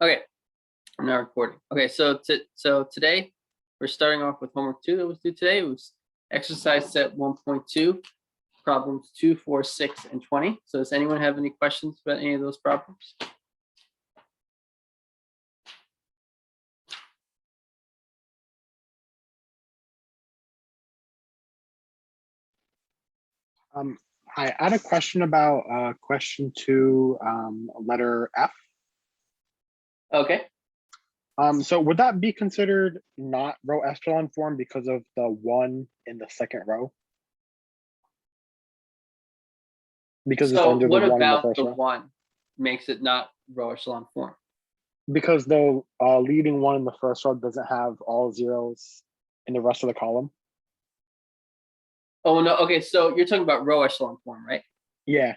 Okay, I'm now recording. Okay, so today we're starting off with homework 2 that was due today. It was exercise set 1.2, problems 2, 4, 6, and 20. So does anyone have any questions about any of those problems? I had a question about question 2, letter F. Okay. So would that be considered not row echelon form because of the 1 in the second row? Because it's So under the what 1 in the about first the row? 1 makes it not row echelon form? Because the leading 1 in the first row doesn't have all zeros in the rest of the column. Oh no. Okay, so you're talking about row echelon form, right? Yeah.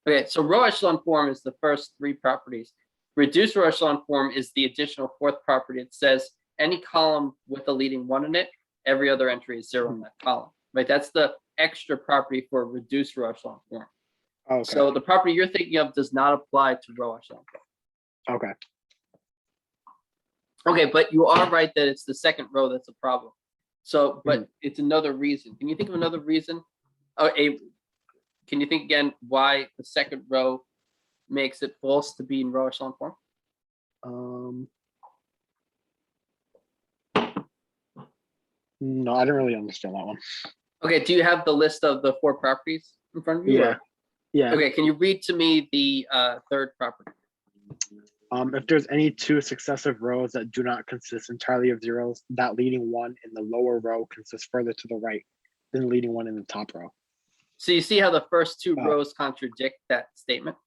Okay, so row echelon form is the first 3 properties. Reduced row echelon form is the additional 4th property. It says any column with a leading 1 in it, every other entry is 0 in that column, right? That's the extra property for reduced row echelon form. Okay. So the property you're thinking of does not apply to row echelon form. Okay. Okay, but you are right that it's the second row that's a problem. So, but it's another reason. Can you think of another reason? Can you think again why the second row makes it false to be in row echelon form? No, I didn't really understand that one. Okay. Do you have the list of the 4 properties in front of you? Yeah. Yeah. Okay, can you read to me the 3rd property? If there's any 2 successive rows that do not consist entirely of zeros, that leading 1 in the lower row consists further to the right than the leading 1 in the top row. So you see how the first 2 rows contradict that statement?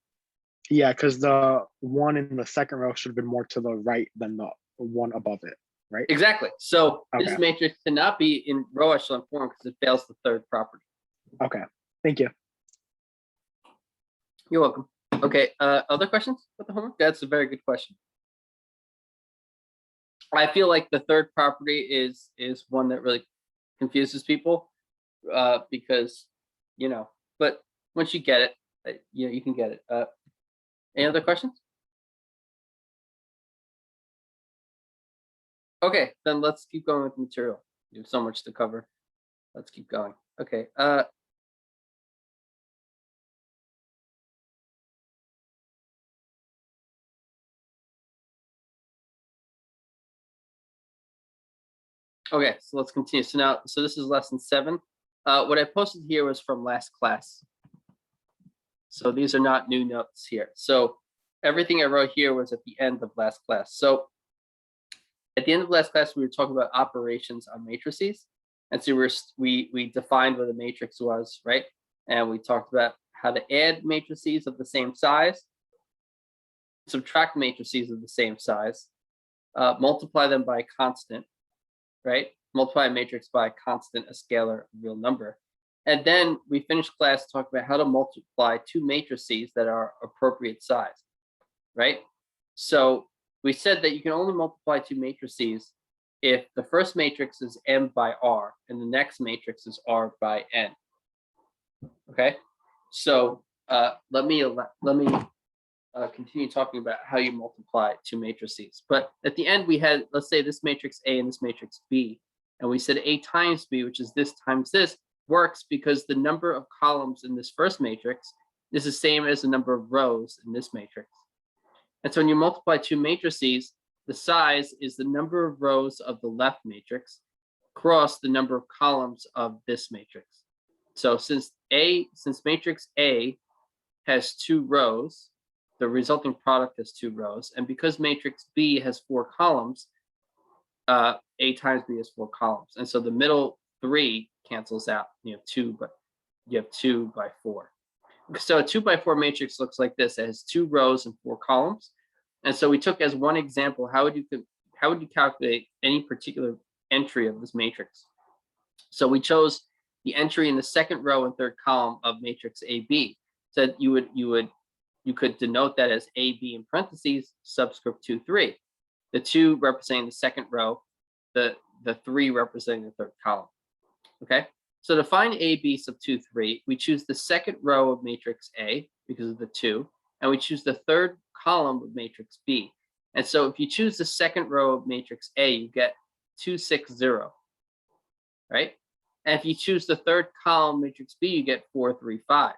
Yeah, because the 1 in the second row should have been more to the right than the 1 above it, right? Exactly. So this matrix cannot be in row echelon form because it fails the 3rd property. Okay, thank you. You're welcome. Okay, other questions about the homework? That's a very good question. I feel like the 3rd property is one that really confuses people because, but once you get it, you can get it. Any other questions? Okay, then let's keep going with the material. You have so much to cover. Let's keep going. Okay. Okay, so let's continue. So this is lesson 7. What I posted here was from last class. So these are not new notes here. So everything I wrote here was at the end of last class. So at the end of last class, we were talking about operations on matrices. And so we defined what a matrix was, right? And we talked about how to add matrices of the same size, subtract matrices of the same size, multiply them by a constant, right? Multiply a matrix by a constant, a scalar, a real number. And then we finished class talking about how to multiply 2 matrices that are appropriate size, right? So we said that you can only multiply 2 matrices if the first matrix is m by r and the next matrix is r by n. Okay, so let me continue talking about how you multiply 2 matrices. But at the end, we had, let's say, this matrix A and this matrix B, and we said A times B, which is this times this, works because the number of columns in this first matrix is the same as the number of rows in this matrix. And so when you multiply 2 matrices, the size is the number of rows of the left matrix cross the number of columns of this matrix. So since matrix A has 2 rows, the resulting product has 2 rows, and because matrix B has 4 columns, A times B has 4 columns, and so the middle 3 cancels out. You have 2, but you have 2 by 4. So a 2 by 4 matrix looks like this. It has 2 rows and 4 columns. And so we took as one example, how would you calculate any particular entry of this matrix? So we chose the entry in the second row and third column of matrix AB. So you could denote that as AB in parentheses, subscript 2, 3. The 2 representing the second row, the 3 representing the third column. Okay, so to find AB sub 2, 3, we choose the second row of matrix A because of the 2, and we choose the third column of matrix B. And so if you choose the second row of matrix A, you get 2, 6, 0, right? And if you choose the third column matrix B, you get 4, 3, 5.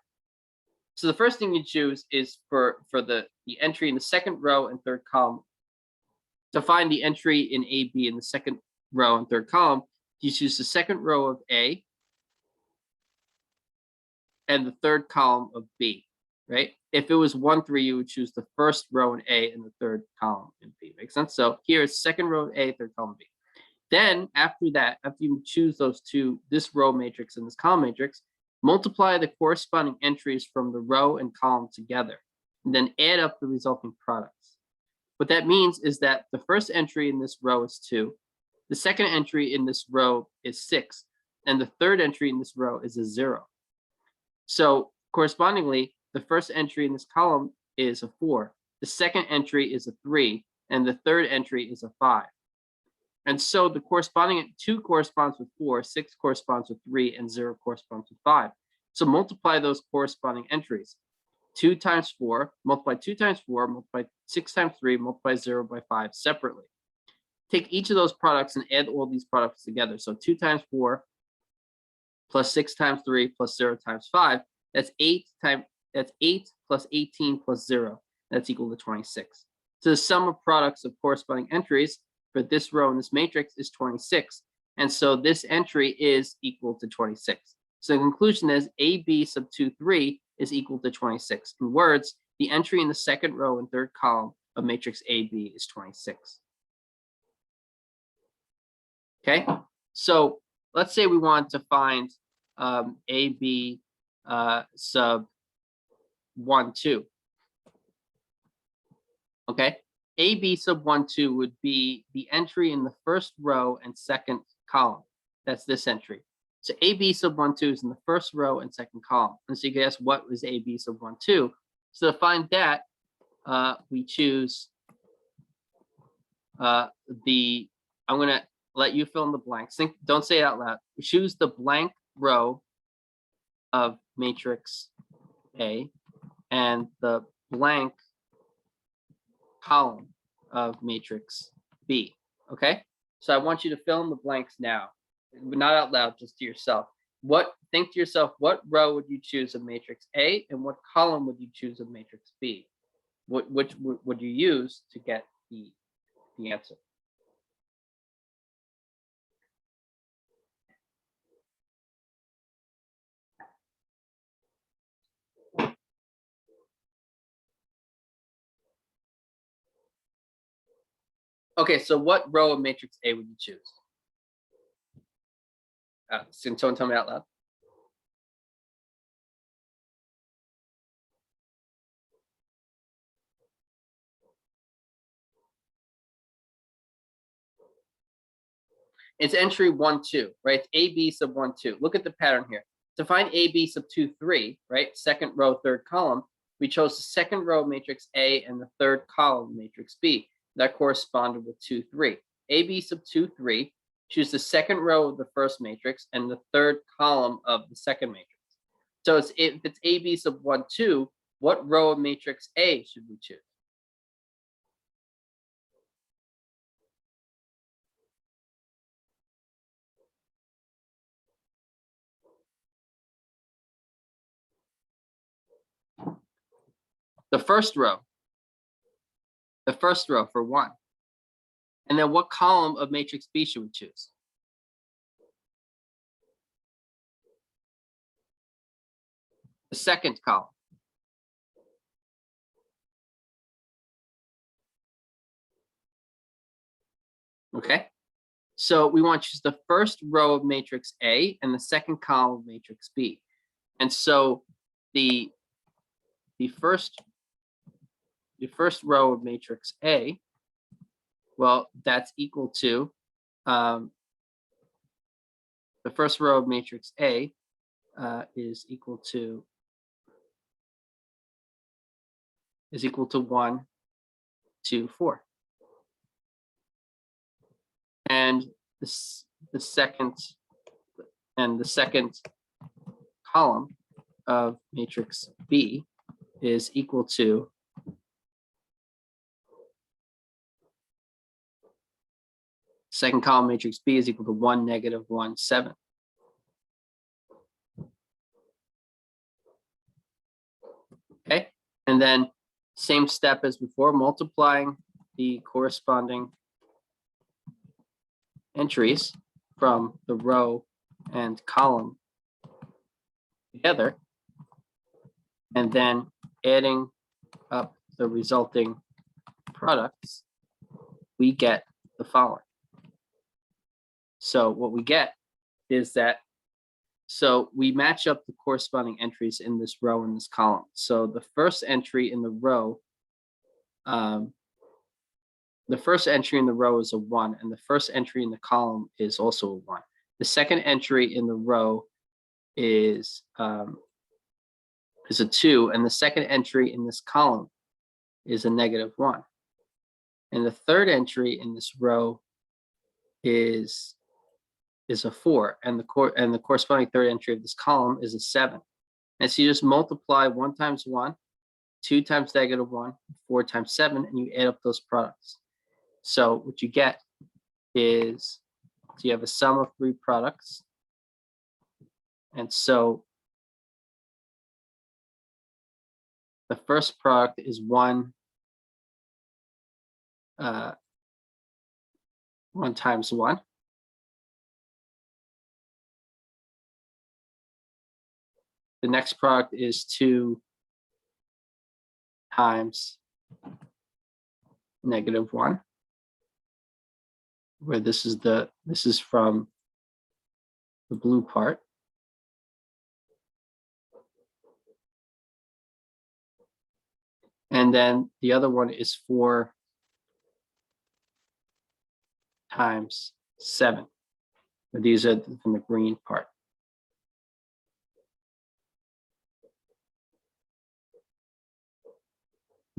So the first thing you choose is for the entry in the second row and third column. To find the entry in A, B in the second row and third column, you choose the second row of A and the third column of B, right? If it was 1, 3, you would choose the first row in A and the third column in B. Makes sense? So here is second row A, third column B. Then after that, after you choose those two, this row matrix and this column matrix, multiply the corresponding entries from the row and column together, and then add up the resulting products. What that means is that the first entry in this row is 2, the second entry in this row is 6, and the third entry in this row is a 0. So correspondingly, the first entry in this column is a 4, the second entry is a 3, and the third entry is a 5. And so the corresponding 2 corresponds with 4, 6 corresponds with 3, and 0 corresponds with 5. So multiply those corresponding entries. 2 times 4, multiply 2 times 4, multiply 6 times 3, multiply 0 by 5 separately. Take each of those products and add all these products together. So 2 times 4 plus 6 times 3 plus 0 times 5, that's 8 plus 18 plus 0. That's equal to 26. So the sum of products of corresponding entries for this row in this matrix is 26. And so this entry is equal to 26. So the conclusion is AB sub 2, 3 is equal to 26. In words, the entry in the second row and third column of matrix AB is 26. Okay, so let's say we want to find AB sub 1, 2. Okay, AB sub 1, 2 would be the entry in the first row and second column. That's this entry. So AB sub 1, 2 is in the first row and second column. And so you can ask, what was AB sub 1, 2? So to find that, we choose I'm going to let you fill in the blanks. Don't say it out loud. We choose the blank row of matrix A and the blank column of matrix B. Okay, so I want you to fill in the blanks now, not out loud, just to yourself. Think to yourself, what row would you choose of matrix A and what column would you choose of matrix B? Which would you use to get the answer? Okay, so what row of matrix A would you choose? Can someone tell me out loud? It's entry 1, 2, right? It's AB sub 1, 2. Look at the pattern here. To find AB sub 2, 3, right? Second row, third column, we chose the second row matrix A and the third column matrix B. That corresponded with 2, 3. AB sub 2, 3, choose the second row of the first matrix and the third column of the second matrix. So if it's AB sub 1, 2, what row of matrix A should we choose? The first row for 1. And then what column of matrix B should we choose? The second column. Okay, so we want to choose the first row of matrix A and the second column of matrix B. And so the first row of matrix A, well, that's equal to the first row of matrix A is equal to 1, 2, 4. And the second column of matrix B is equal to Second column matrix B is equal to 1, negative 1, 7. Okay, and then same step as before, multiplying the corresponding entries from the row and column together, and then adding up the resulting products, we get the following. So what we get is that, so we match up the corresponding entries in this row and this column. So the first entry in the row, is a 1, and the first entry in the column is also a 1. The second entry in the row is a 2, and the second entry in this column is a negative 1. And the third entry in this row is a 4, and the corresponding third entry of this column is a 7. And so you just multiply 1 times 1, 2 times negative 1, 4 times 7, and you add up those products. So what you get is, so you have a sum of 3 products. And so the first product is 1 times 1. The next product is 2 times negative 1, where this is from the blue part. And then the other one is 4 times 7. These are from the green part.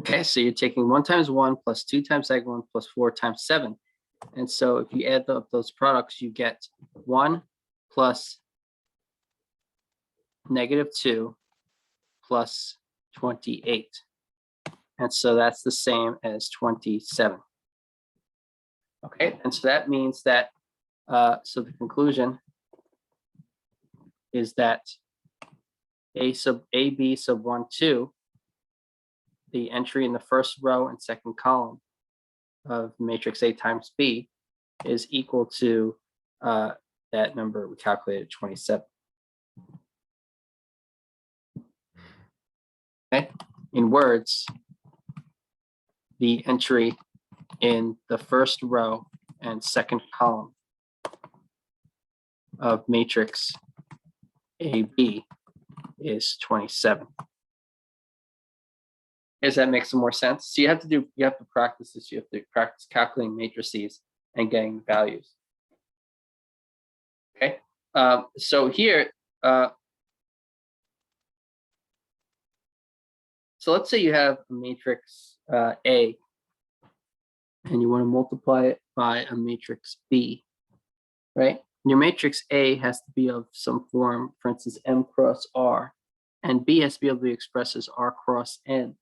Okay, so you're taking 1 times 1 plus 2 times negative 1 plus 4 times 7. And so if you add up those products, you get 1 plus negative 2 plus 28. And so that's the same as 27. Okay, and so that means that, so the conclusion is that A sub AB sub 1, 2, the entry in the first row and second column of matrix A times B is equal to that number we calculated, 27. Okay, in words, the entry in the first row and second column of matrix AB is 27. Does that make some more sense? So you have to practice this. You have to practice calculating matrices and getting values. Okay, so here, so let's say you have a matrix A, and you want to multiply it by a matrix B, right? Your matrix A has to be of some form, for instance, M cross R, and B has to be able to be expressed as R cross N,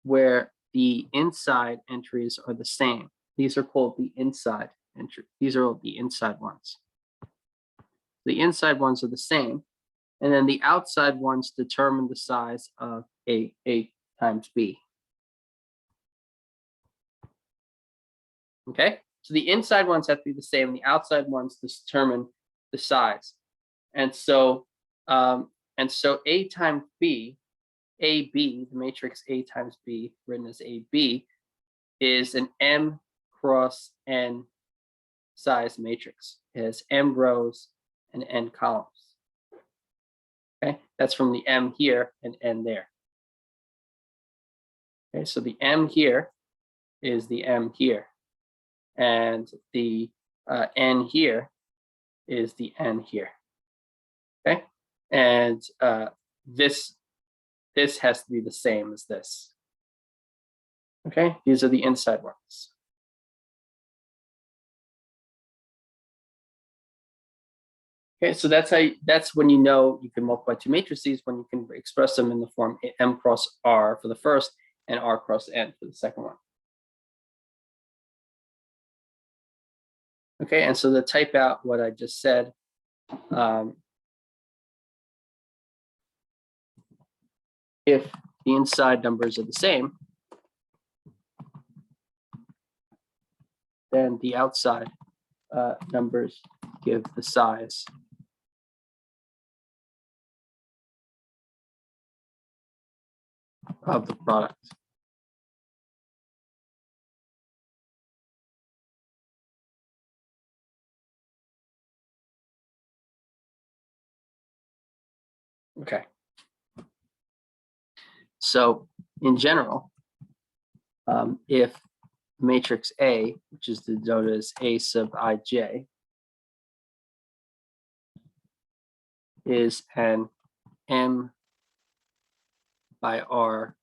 where the inside entries are the same. These are called the inside entries. These are all the inside ones. The inside ones are the same, and then the outside ones determine the size of A times B. Okay, so the inside ones have to be the same, the outside ones determine the size. And so A times B, AB, the matrix A times B, written as AB, is an M cross N size matrix. It has M rows and N columns. Okay, that's from the M here and N there. Okay, so the M here is the M here, and the N here is the N here. Okay, and this has to be the same as this. Okay, these are the inside ones. Okay, so that's when you know you can multiply two matrices, when you can express them in the form M cross R for the first and R cross N for the second one. Okay, and so to type out what I just said, if the inside numbers are the same, then the outside numbers give the size of the product. Okay. So in general, if matrix A, which is denoted as A sub ij, is an M by R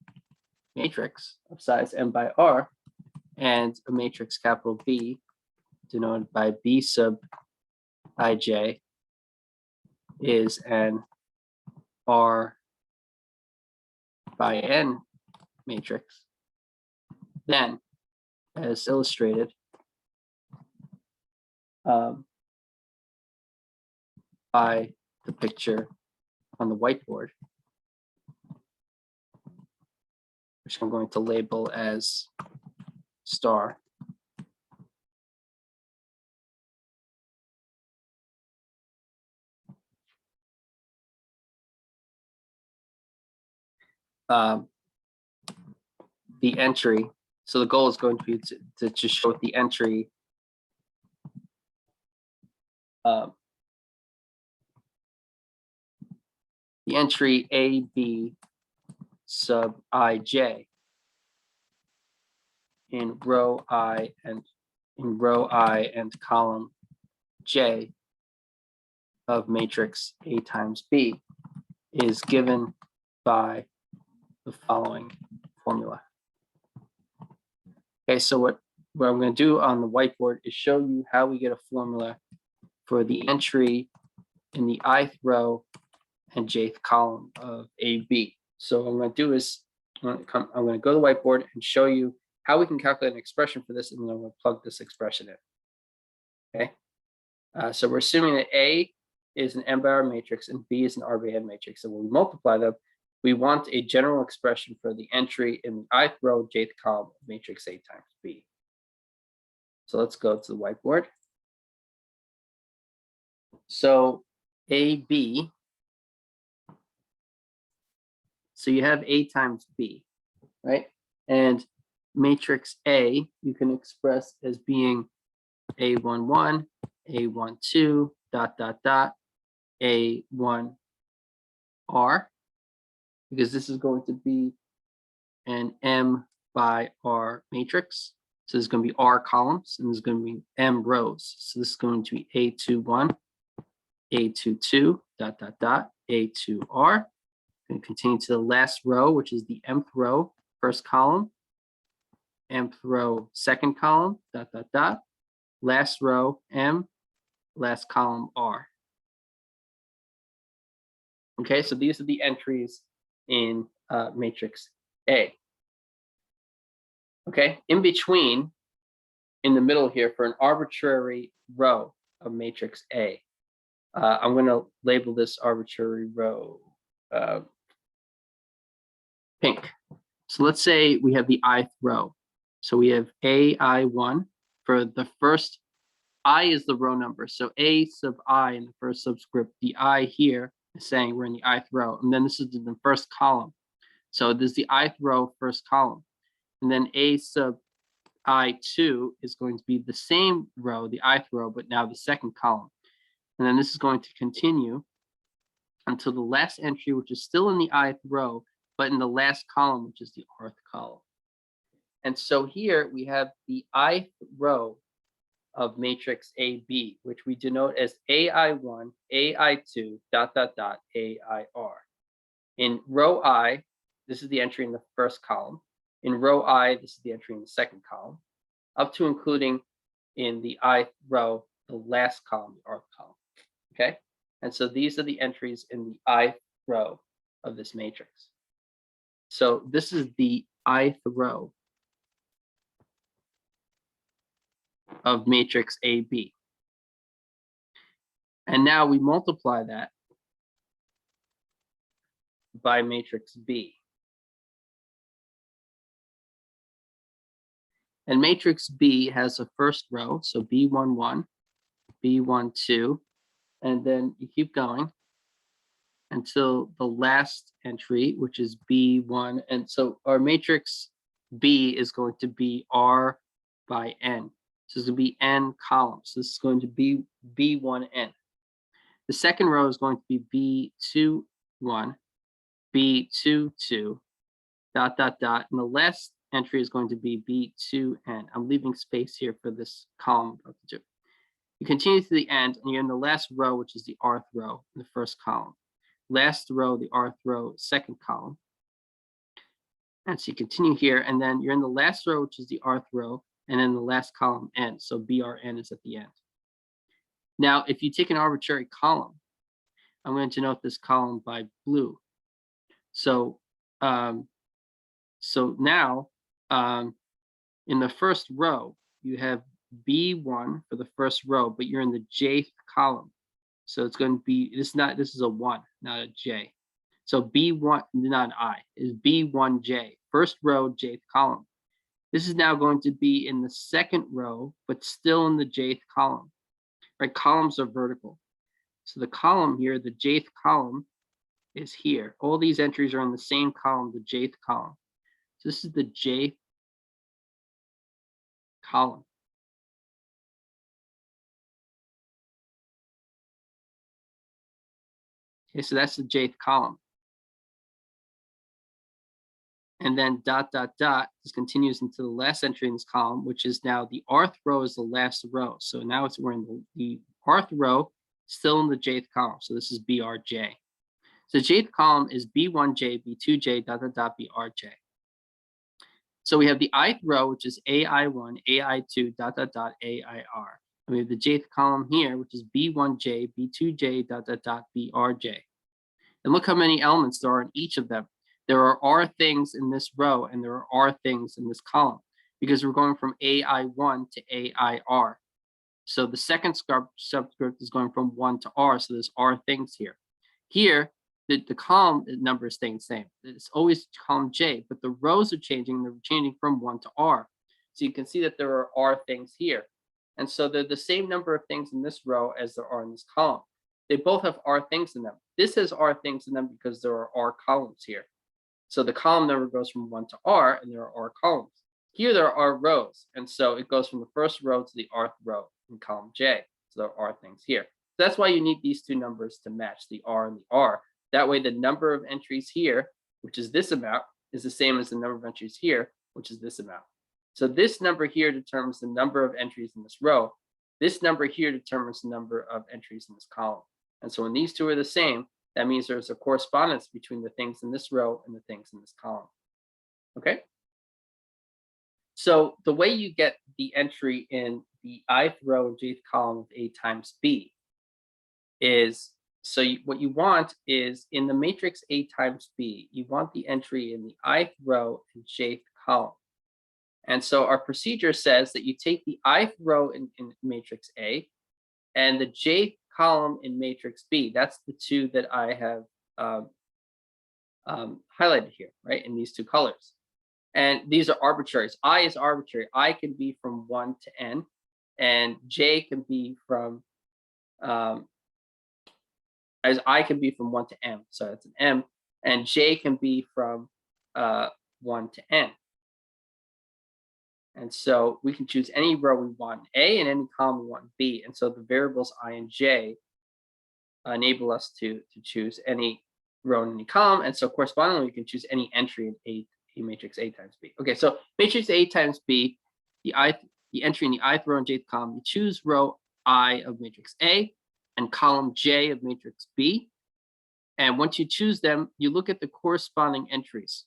matrix of size M by R, and a matrix capital B, denoted by B sub ij, is an R by N matrix, then, as illustrated, by the picture on the whiteboard, which I'm going to label as star. The entry, so the goal is going to be to show the entry AB sub ij in row I and column J of matrix A times B is given by the following formula. Okay, so what I'm going to do on the whiteboard is show you how we get a formula for the entry in the ith row and jth column of AB. So what I'm going to do is I'm going to go to the whiteboard and show you how we can calculate an expression for this, and then I'm going to plug this expression in. Okay, so we're assuming that A is an M by R matrix and B is an R by N matrix. So when we multiply them, we want a general expression for the entry in the ith row, jth column of matrix A times B. So let's go to the whiteboard. So AB, so you have A times B, right? And matrix A, you can express as being A11, A12, dot, dot, dot, A1R, because this is going to be an M by R matrix. So there's going to be R columns, and there's going to be M rows. So this is going to be A21, A22, dot, dot, dot, A2R. Going to continue to the last row, which is the mth row, first column, mth row, second column, dot, dot, dot, last row, M, last column, R. Okay, so these are the entries in matrix A. Okay, in between, in the middle here, for an arbitrary row of matrix A, I'm going to label this arbitrary row pink. So let's say we have the ith row. So we have AI1 for the first, I is the row number. So A sub I in the first subscript, the I here is saying we're in the ith row. And then this is the first column. So this is the ith row, first column. And then A sub I2 is going to be the same row, the ith row, but now the second column. And then this is going to continue until the last entry, which is still in the ith row, but in the last column, which is the rth column. And so here we have the ith row of matrix AB, which we denote as AI1, AI2, dot, dot, dot, AIR. In row I, this is the entry in the first column. In row I, this is the entry in the second column, up to including in the ith row, the last column, the rth column. Okay, and so these are the entries in the ith row of this matrix. So this is the ith row of matrix AB. And now we multiply that by matrix B. And matrix B has a first row, so B11, B12, and then you keep going until the last entry, which is B1. And so our matrix B is going to be R by N. So it's going to be N columns. This is going to be B1N. The second row is going to be B21, B22, dot, dot, dot. And the last entry is going to be B2N. I'm leaving space here for this column of the two. You continue to the end, and you're in the last row, which is the rth row in the first column. Last row, the rth row, second column. And so you continue here, and then you're in the last row, which is the rth row, and then the last column N. So BRN is at the end. Now, if you take an arbitrary column, I'm going to denote this column by blue. So, now in the first row, you have B1 for the first row, but you're in the jth column. So it's going to be, this is a 1, not a J. So B1, not an I, is B1J, first row, jth column. This is now going to be in the second row, but still in the jth column, right? Columns are vertical. So the column here, the jth column is here. All these entries are in the same column, the jth column. So this is the jth column. Okay, so that's the jth column. And then dot, dot, dot, this continues into the last entry in this column, which is now the rth row is the last row. So now we're in the rth row, still in the jth column. So this is BRJ. So the jth column is B1J, B2J, dot, dot, dot, BRJ. So we have the ith row, which is AI1, AI2, dot, dot, dot, AIR. And we have the jth column here, which is B1J, B2J, dot, dot, dot, BRJ. And look how many elements there are in each of them. There are R things in this row, and there are R things in this column, because we're going from AI1 to AIR. So the second subscript is going from 1 to R, so there's R things here. Here, the column number is staying the same. It's always column J, but the rows are changing. They're changing from 1 to R. So you can see that there are R things here. And so they're the same number of things in this row as there are in this column. They both have R things in them. This has R things in them because there are R columns here. So the column number goes from 1 to R, and there are R columns. Here there are rows, and so it goes from the first row to the rth row in column J. So there are things here. So that's why you need these two numbers to match, the R and the R. That way the number of entries here, which is this amount, is the same as the number of entries here, which is this amount. So this number here determines the number of entries in this row. This number here determines the number of entries in this column. And so when these two are the same, that means there's a correspondence between the things in this row and the things in this column. Okay? So the way you get the entry in the ith row and jth column of A times B is, so what you want is in the matrix A times B, you want the entry in the ith row and jth column. And so our procedure says that you take the ith row in matrix A and the jth column in matrix B. That's the two that I have highlighted here, right, in these two colors. And these are arbitraries. I is arbitrary. I can be from 1 to N, and J can be from, as I can be from 1 to M. So it's an M, and J can be from 1 to N. And so we can choose any row we want in A and any column we want in B. And so the variables I and J enable us to choose any row in any column. And so correspondingly, we can choose any entry in A matrix A times B. Okay, so matrix A times B, the entry in the ith row and jth column, you choose row I of matrix A and column J of matrix B. And once you choose them, you look at the corresponding entries.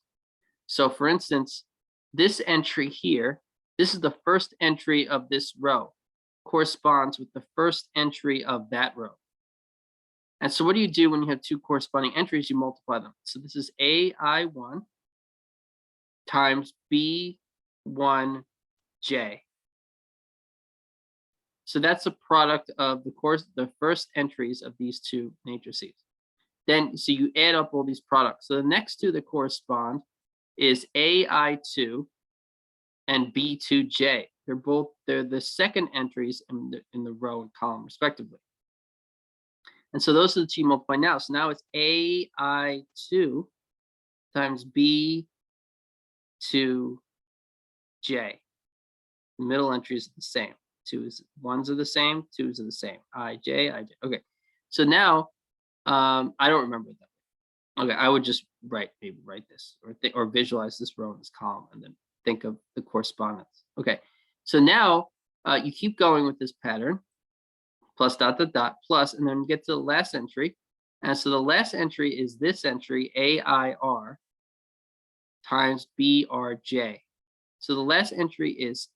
So for instance, this entry here, this is the first entry of this row, corresponds with the first entry of that row. And so what do you do when you have two corresponding entries? You multiply them. So this is AI1 times B1J. So that's a product of the first entries of these two matrices. Then, so you add up all these products. So the next two that correspond is AI2 and B2J. They're the second entries in the row and column respectively. And so those are the two you multiply now. So now it's AI2 times B2J. The middle entries are the same. Ones are the same, twos are the same. IJ. Okay. So now I don't remember that. Okay, I would just write this or visualize this row in this column and then think of the correspondence. Okay, so now you keep going with this pattern, plus dot dot dot plus, and then get to the last entry. And so the last entry is this entry, AIR times BRJ. So the last entry is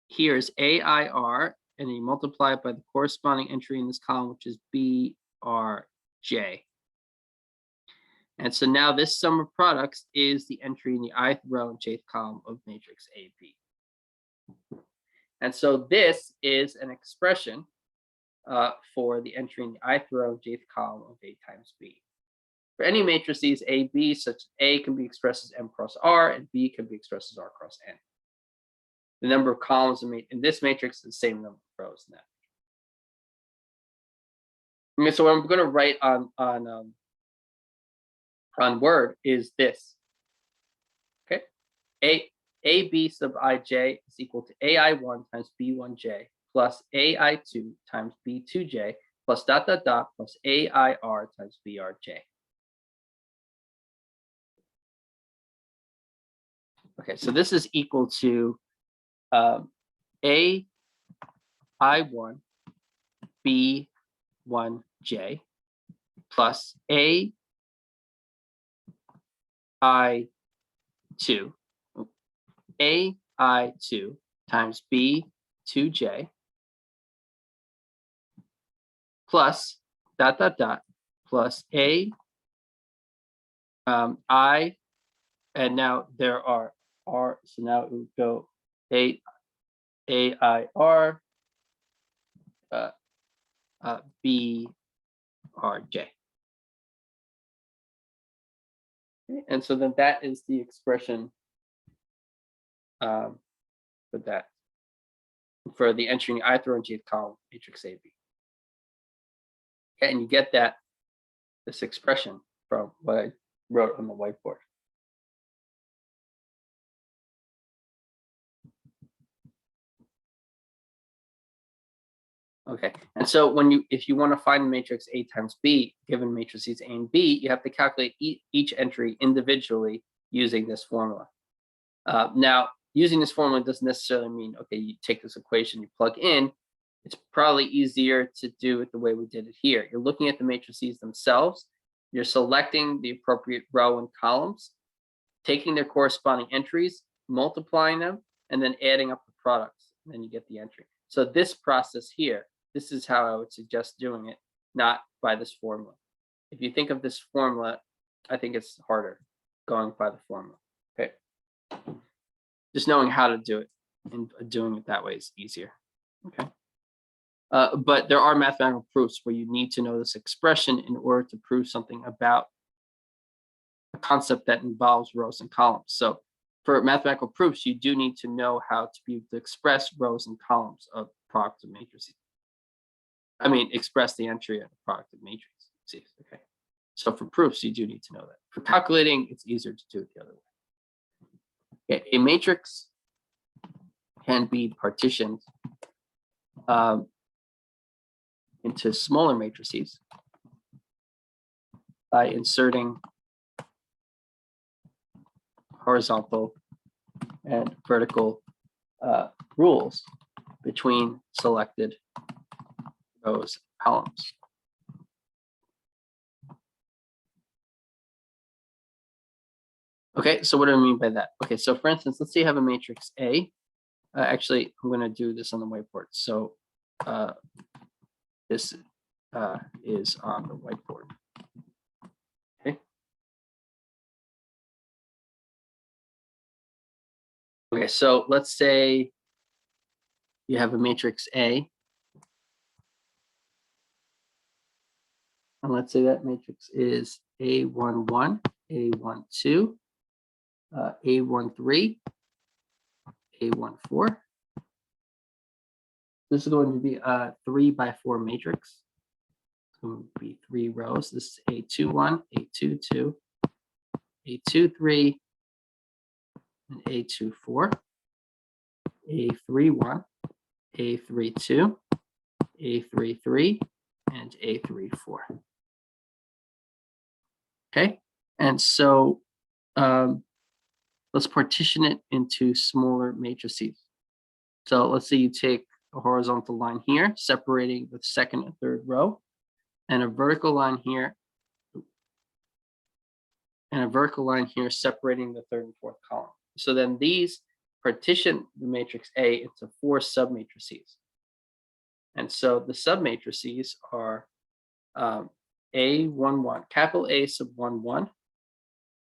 here's AIR, and then you multiply it by the corresponding entry in this column, which is BRJ. And so now this sum of products is the entry in the ith row and jth column of matrix AB. And so this is an expression for the entry in the ith row and jth column of A times B. For any matrices AB, such as A can be expressed as M cross R and B can be expressed as R cross N. The number of columns in this matrix is the same number of rows in that. Okay, so what I'm going to write on Word is this. Okay, AB sub ij is equal to AI1 times B1j plus AI2 times B2j plus dot dot dot plus AIR times BRJ. Okay, so this is equal to AI1 B1j plus AI2 AI2 times B2j plus dot dot dot plus I, and now there are R, so now it would go AIR BRJ. Okay, and so then that is the expression for that, for the entering ith row and jth column matrix AB. Okay, and you get this expression from what I wrote on the whiteboard. Okay, and so if you want to find the matrix A times B, given matrices A and B, you have to calculate each entry individually using this formula. Now, using this formula doesn't necessarily mean, okay, you take this equation, you plug in. It's probably easier to do it the way we did it here. You're looking at the matrices themselves. You're selecting the appropriate row and columns, taking their corresponding entries, multiplying them, and then adding up the products, and then you get the entry. So this process here, this is how I would suggest doing it, not by this formula. If you think of this formula, I think it's harder going by the formula. Okay. Just knowing how to do it and doing it that way is easier. Okay. But there are mathematical proofs where you need to know this expression in order to prove something about a concept that involves rows and columns. So for mathematical proofs, you do need to know how to be able to express rows and columns of products of matrices. I mean, express the entry of a product of matrices. Okay. So for proofs, you do need to know that. For calculating, it's easier to do it the other way. Okay. A matrix can be partitioned into smaller matrices by inserting horizontal and vertical rules between selected rows and columns. Okay, so what do I mean by that? Okay, so for instance, let's say you have a matrix A. Actually, I'm going to do this on the whiteboard. So this is on the whiteboard. Okay. Okay, so let's say you have a matrix A And let's say that matrix is A11, A12, A13, A14. This is going to be a 3x4 matrix. It's going to be 3 rows. This is A21, A22, A23, and A24, A31, A32, A33, and A34. Okay, and so let's partition it into smaller matrices. So let's say you take a horizontal line here, separating the second and third row, and a vertical line here, separating the third and fourth column. So then these partition the matrix A into 4 submatrices. And so the submatrices are A11, capital A sub 11,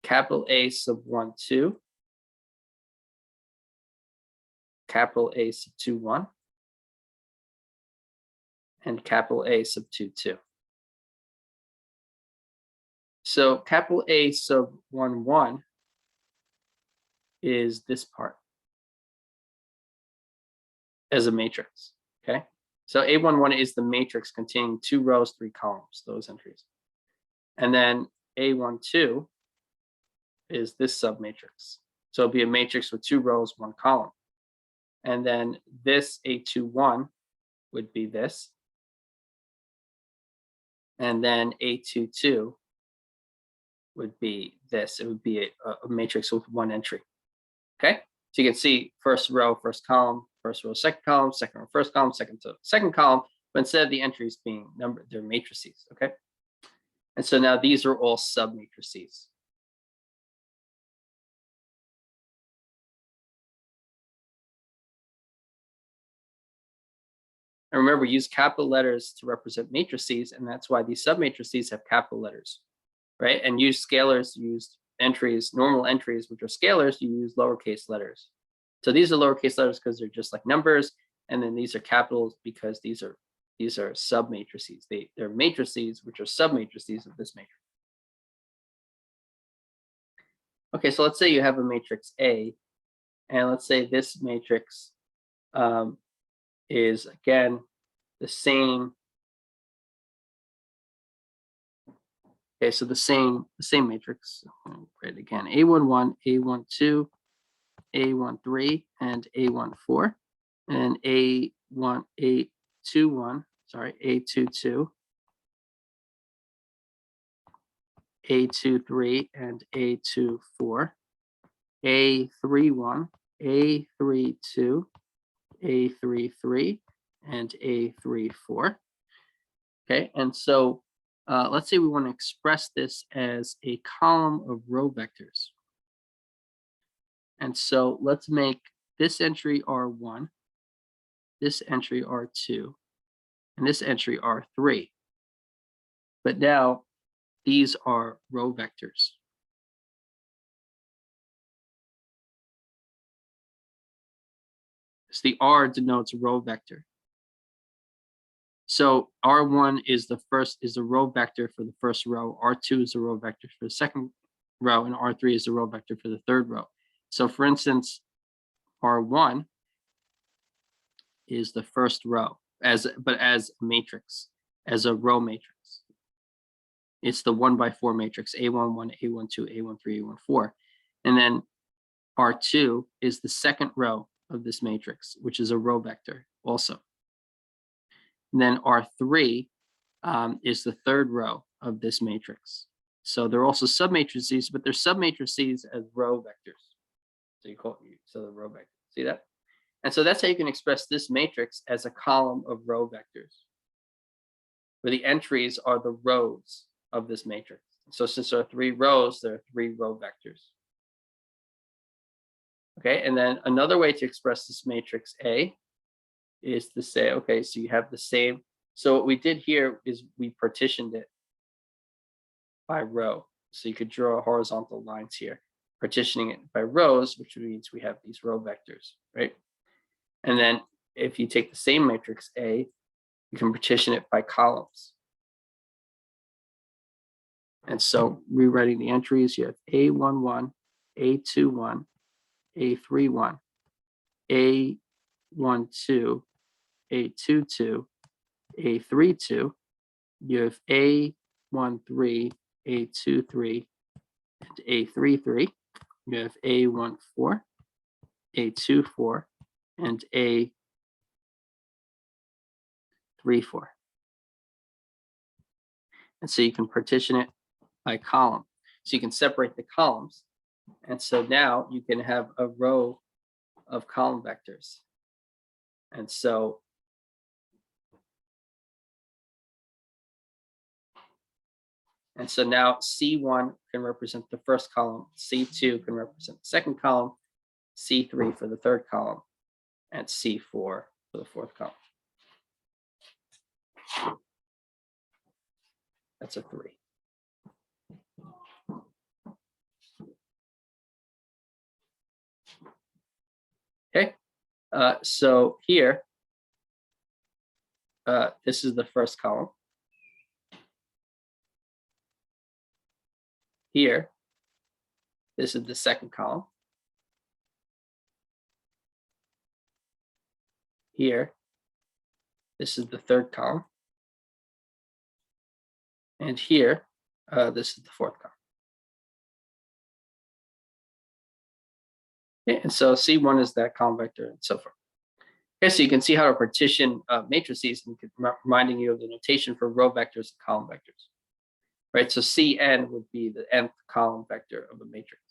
capital A sub 12, capital A sub 21, and capital A sub 22. So capital A sub 11 is this part as a matrix, okay? So A11 is the matrix containing 2 rows, 3 columns, those entries. And then A12 is this submatrix. So it'll be a matrix with 2 rows, 1 column. And then this A21 would be this. And then A22 would be this. It would be a matrix with 1 entry. Okay, so you can see first row, first column, first row, second column, second row, first column, second column, but instead of the entries being numbered, they're matrices. Okay, and so now these are all submatrices. And remember, use capital letters to represent matrices, and that's why these submatrices have capital letters, right? And use scalars, use entries, normal entries, which are scalars, you use lowercase letters. So these are lowercase letters because they're just like numbers, and then these are capitals because these are submatrices. They're matrices, which are submatrices of this matrix. Okay, so let's say you have a matrix A, and let's say this matrix is again the same. Okay, so the same matrix. Right again, A11, A12, A13, and A14, and A21, sorry, A22, A23, and A24, A31, A32, A33, and A34. Okay, and so let's say we want to express this as a column of row vectors. And so let's make this entry R1, this entry R2, and this entry R3. But now these are row vectors. So the R denotes row vector. So R1 is a row vector for the first row, R2 is a row vector for the second row, and R3 is a row vector for the third row. So for instance, R1 is the first row, but as a matrix, as a row matrix. It's the 1x4 matrix, A11, A12, A13, A14. And then R2 is the second row of this matrix, which is a row vector also. And then R3 is the third row of this matrix. So they're also submatrices, but they're submatrices as row vectors. So you call it, so the row vector. See that? And so that's how you can express this matrix as a column of row vectors, where the entries are the rows of this matrix. So since there are 3 rows, there are 3 row vectors. Okay, and then another way to express this matrix A is to say, okay, so you have the same. So what we did here is we partitioned it by row. So you could draw horizontal lines here, partitioning it by rows, which means we have these row vectors, right? And then if you take the same matrix A, you can partition it by columns. And so rewriting the entries, you have A11, A21, A31, A12, A22, A32. You have A13, A23, and A33. You have A14, A24, and A34. And so you can partition it by column. So you can separate the columns. And so now you can have a row of column vectors. And so now C1 can represent the first column, C2 can represent the second column, C3 for the third column, and C4 for the fourth column. That's a 3. Okay, so here, this is the first column. Here, this is the second column. Here, this is the third column. And here, this is the fourth column. Okay, and so C1 is that column vector and so forth. Okay, so you can see how to partition matrices, and reminding you of the notation for row vectors and column vectors. Right, so Cn would be the nth column vector of a matrix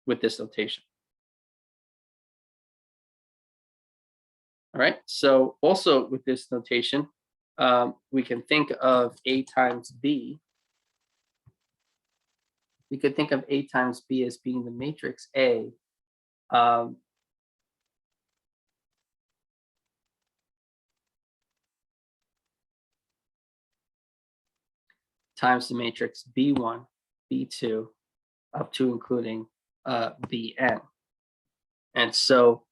with this notation. All right, so also with this notation, we can think of A times B. We could think of A times B as being the matrix A times the matrix B1, B2, up to including Bn. And so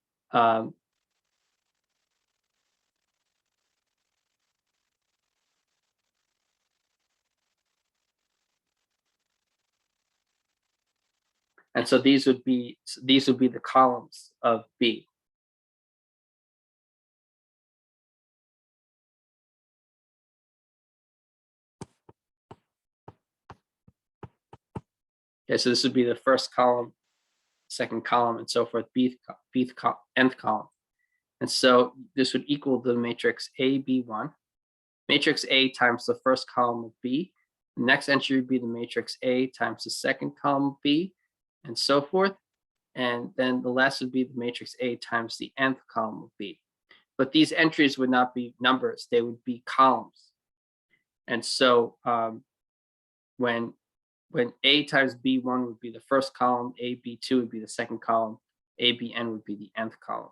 these would be the columns of B. Okay, so this would be the first column, second column, and so forth, nth column. And so this would equal the matrix AB1, matrix A times the first column of B. The next entry would be the matrix A times the second column of B, and so forth. And then the last would be the matrix A times the nth column of B. But these entries would not be numbers, they would be columns. And so when A times B1 would be the first column, AB2 would be the second column, ABN would be the nth column.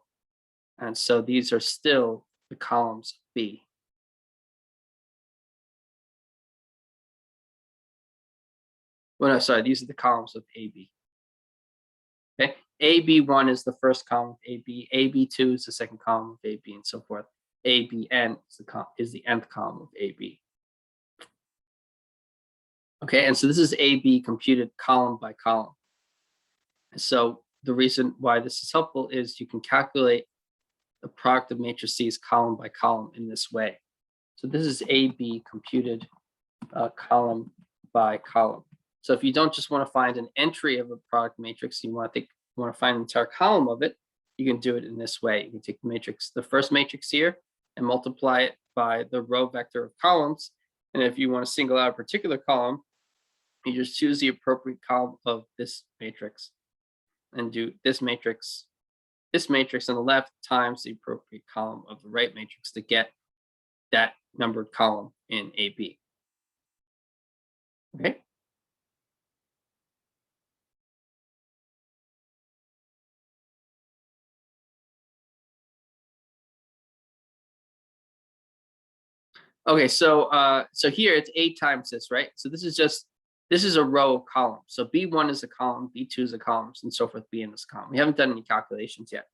And so these are still the columns of B. Well, no, sorry, these are the columns of AB. Okay, AB1 is the first column of AB, AB2 is the second column of AB, and so forth. ABN is the nth column of AB. Okay, and so this is AB computed column by column. So the reason why this is helpful is you can calculate the product of matrices column by column in this way. So this is AB computed column by column. So if you don't just want to find an entry of a product matrix, you want to find an entire column of it, you can do it in this way. You can take the matrix, the first matrix here, and multiply it by the row vector of columns. And if you want to single out a particular column, you just choose the appropriate column of this matrix and do this matrix on the left times the appropriate column of the right matrix to get that numbered column in AB. Okay. Okay, so here it's A times this, right? So this is a row of columns. So B1 is a column, B2 is a column, and so forth, Bn is a column. We haven't done any calculations yet.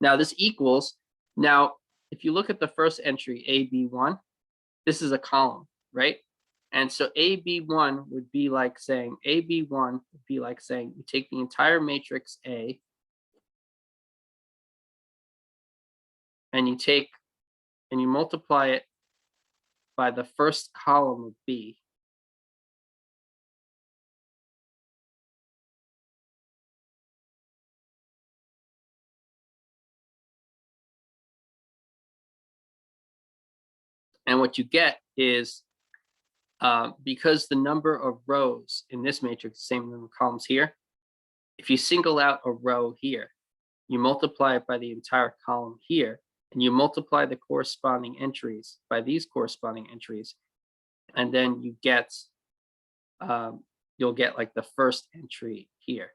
Now this equals, now if you look at the first entry, AB1, this is a column, right? And so AB1 would be like saying, you take the entire matrix A and you multiply it by the first column of B. And what you get is, because the number of rows in this matrix is the same number of columns here, if you single out a row here, you multiply it by the entire column here, and you multiply the corresponding entries by these corresponding entries, and then you get, you'll get like the first entry here.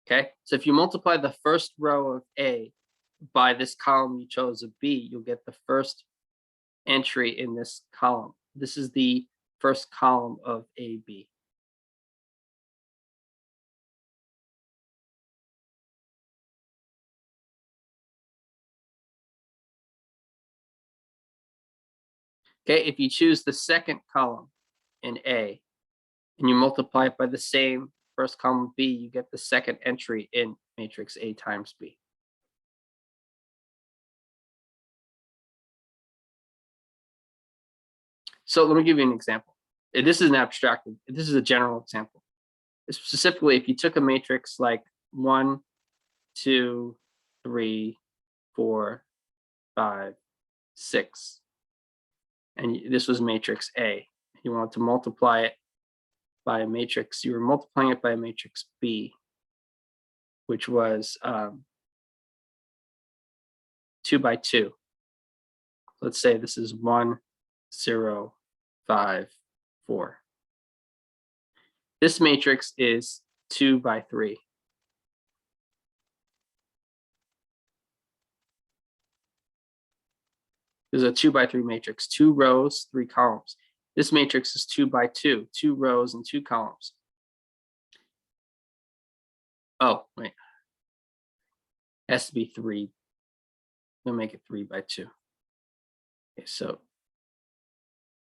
Okay, so if you multiply the first row of A by this column you chose of B, you'll get the first entry in this column. This is the first column of AB. Okay, if you choose the second column in A and you multiply it by the same first column of B, you get the second entry in matrix A times B. So let me give you an example. This is an abstracted, this is a general example. Specifically, if you took a matrix like 1, 2, 3, 4, 5, 6, and this was matrix A, you wanted to multiply it by a matrix, you were multiplying it by a matrix B, which was 2 by 2. Let's say this is 1, 0, 5, 4. This matrix is 2 by 3. This is a 2 by 3 matrix, 2 rows, 3 columns. This matrix is 2 by 2, 2 rows and 2 columns. Oh, wait. It has to be 3. We'll make it 3 by 2. Okay, so,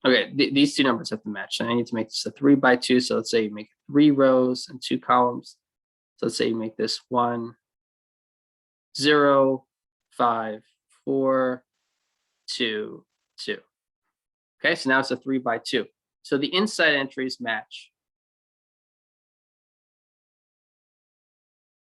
okay, these two numbers have to match. So I need to make this a 3 by 2. So let's say you make 3 rows and 2 columns. So let's say you make this 1, 0, 5, 4, 2, 2. Okay, so now it's a 3 by 2. So the inside entries match.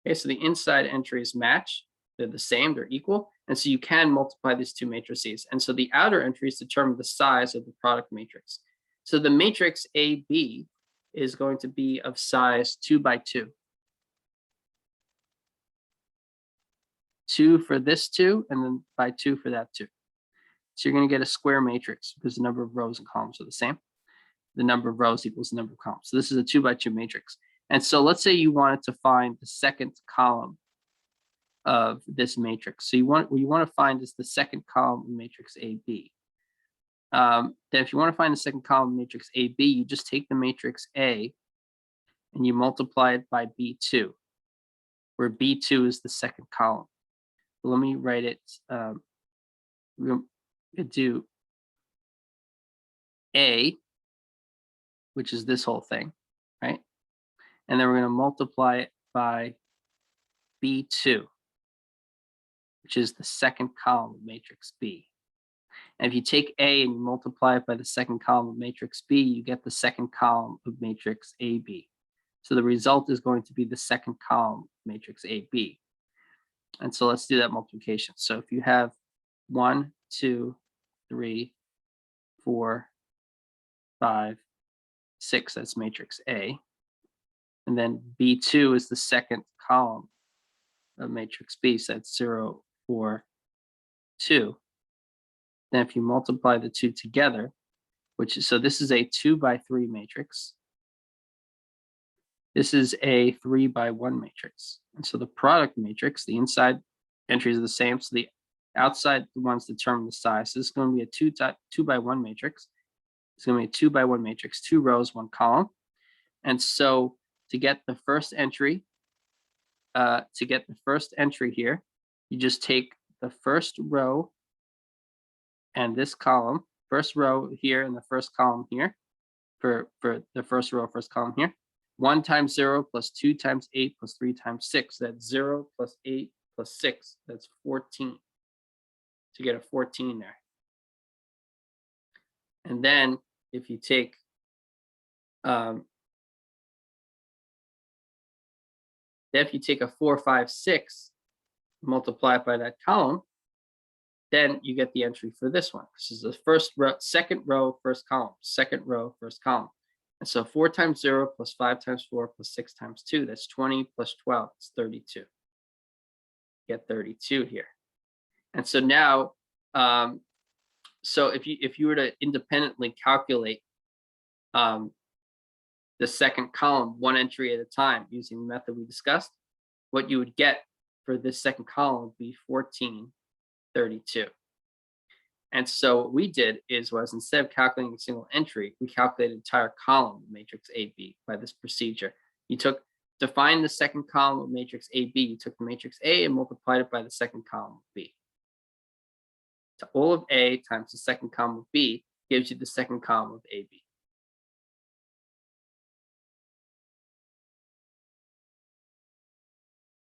Okay, so the inside entries match. They're the same, they're equal. And so you can multiply these two matrices. And so the outer entries determine the size of the product matrix. So the matrix AB is going to be of size 2 by 2. 2 for this 2, and then by 2 for that 2. So you're going to get a square matrix because the number of rows and columns are the same. The number of rows equals the number of columns. So this is a 2 by 2 matrix. And so let's say you wanted to find the second column of this matrix. So what you want to find is the second column of matrix AB. Then if you want to find the second column of matrix AB, you just take the matrix A and you multiply it by B2, where B2 is the second column. So let me write it. We're going to do A, which is this whole thing, right? And then we're going to multiply it by B2, which is the second column of matrix B. And if you take A and you multiply it by the second column of matrix B, you get the second column of matrix AB. So the result is going to be the second column of matrix AB. And so let's do that multiplication. So if you have 1, 2, 3, 4, 5, 6, that's matrix A. And then B2 is the second column of matrix B, so that's 0, 4, 2. Then if you multiply the two together, which is, so this is a 2 by 3 matrix. This is a 3 by 1 matrix. And so the product matrix, the inside entries are the same. So the outside ones determine the size. So this is going to be a 2 by 1 matrix. It's going to be a 2 by 1 matrix, 2 rows, 1 column. And so to get the first entry, here, you just take the first row and this column, first row here and the first column here for the first row, first column here. 1 times 0 plus 2 times 8 plus 3 times 6. That's 0 plus 8 plus 6. That's 14. To get a 14 there. And then if you take a 4, 5, 6, multiply it by that column, then you get the entry for this one. This is the first row, second row, first column, second row, first column. And so 4 times 0 plus 5 times 4 plus 6 times 2, that's 20 plus 12, it's 32. Get 32 here. And so now, so if you were to independently calculate the second column, one entry at a time, using the method we discussed, what you would get for this second column would be 1432. And so what we did was instead of calculating a single entry, we calculated an entire column of matrix AB by this procedure. To find the second column of matrix AB, you took the matrix A and multiplied it by the second column of B. So all of A times the second column of B gives you the second column of AB.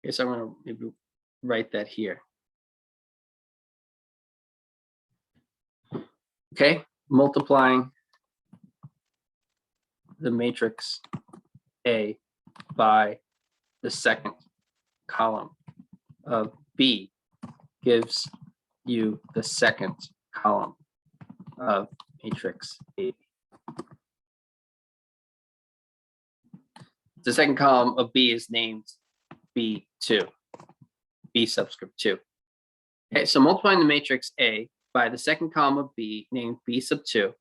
Okay, so I'm going to maybe write that here. Okay, multiplying the matrix A by the second column of B gives you the second column of matrix A. The second column of B is named B2, B subscript 2. Okay, so multiplying the matrix A by the second column of B named B sub 2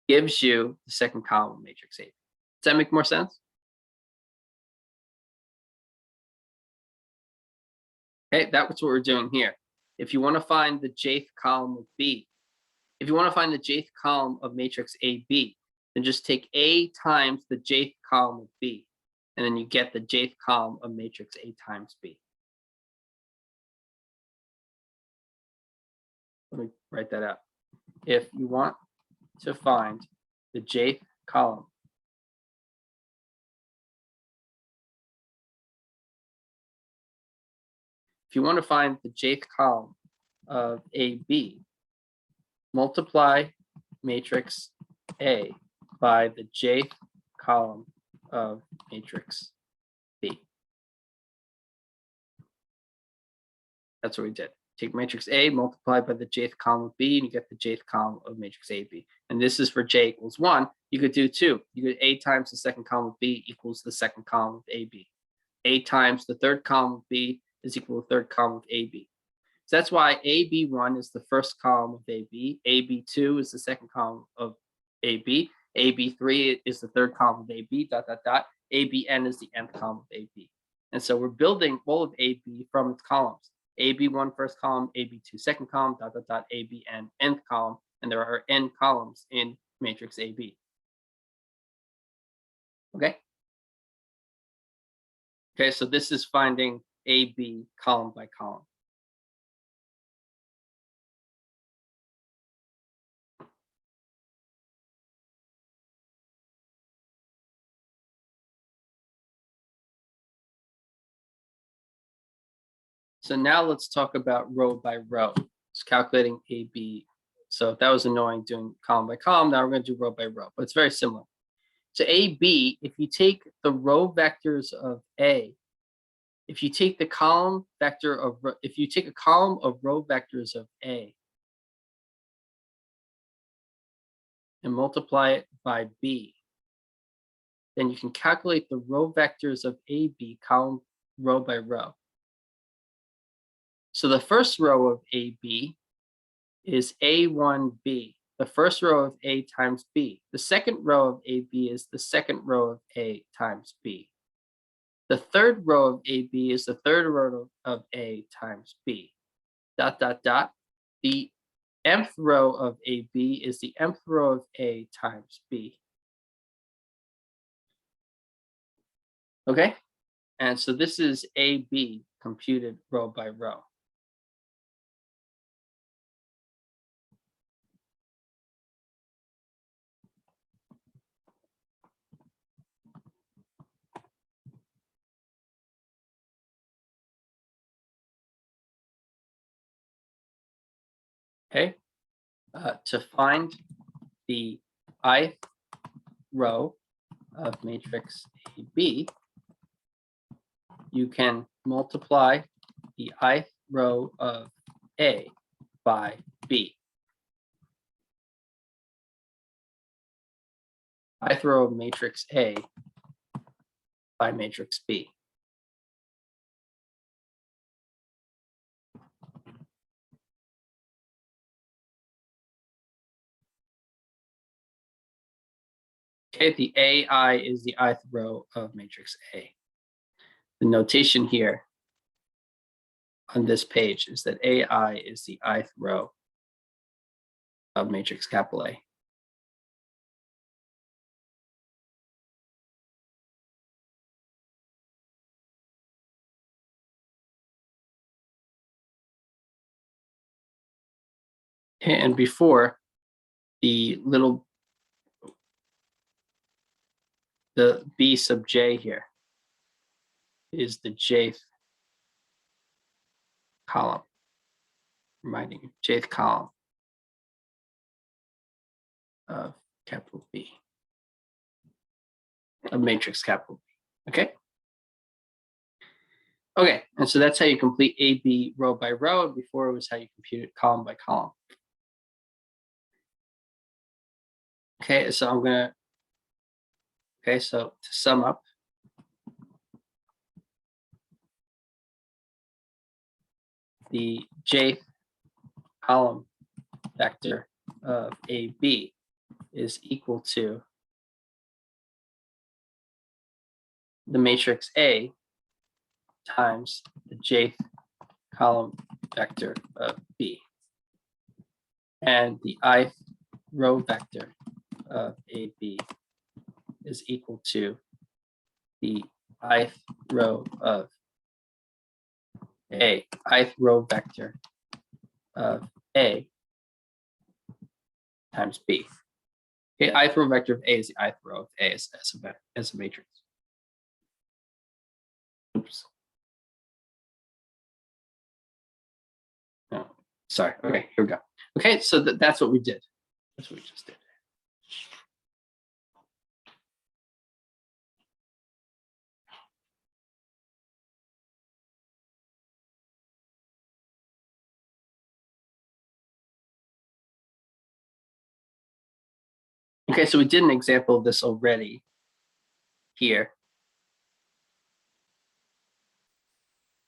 gives you the second column of matrix A. Does that make more sense? Okay, that's what we're doing here. If you want to find the jth column of B, if you want to find the jth column of matrix AB, then just take A times the jth column of B, and then you get the jth column of matrix A times B. Let me write that out. If you want to find the jth column of AB, multiply matrix A by the jth column of matrix B. That's what we did. Take matrix A, multiply by the jth column of B, and you get the jth column of matrix AB. And this is for j equals 1. You could do 2. You could A times the second column of B equals the second column of AB. A times the third column of B is equal to the third column of AB. So that's why AB1 is the first column of AB, AB2 is the second column of AB, AB3 is the third column of AB, dot, dot, dot. ABN is the nth column of AB. And so we're building all of AB from its columns. AB1 first column, AB2 second column, dot, dot, dot, ABN nth column, and there are n columns in matrix AB. Okay? Okay, so this is finding AB column by column. So now let's talk about row by row. It's calculating AB. So if that was annoying doing column by column, now we're going to do row by row, but it's very similar. So AB, if you take the row vectors of A, if you take the column vector of, if you take a column of row vectors of A and multiply it by B, then you can calculate the row vectors of AB column row by row. So the first row of AB is A1B, the first row of A times B. The second row of AB is the second row of A times B. The third row of AB is the third row of A times B. Dot, dot, dot. The mth row of AB is the mth row of A times B. Okay? And so this is AB computed row by row. Okay, to find the ith row of matrix AB, you can multiply the ith row of A by B. Ith row of matrix A by matrix B. Okay, the AI is the ith row of matrix A. The notation here on this page is that AI is the ith row of matrix capital A. And before, the B sub j here is the jth column, reminding you, jth column of capital B, of matrix capital B, okay? Okay, and so that's how you complete AB row by row. Before it was how you computed column by column. Okay, so so to sum up, the jth column vector of AB is equal to the matrix A times the jth column vector of B. And the ith row vector of AB is equal to the ith row of A, ith row vector of A times B. Okay, ith row vector of A is the ith row of A as a matrix. Oops. No, sorry. Okay, here we go. Okay, so that's what we did. That's what we just did. Okay, so we did an example of this already here.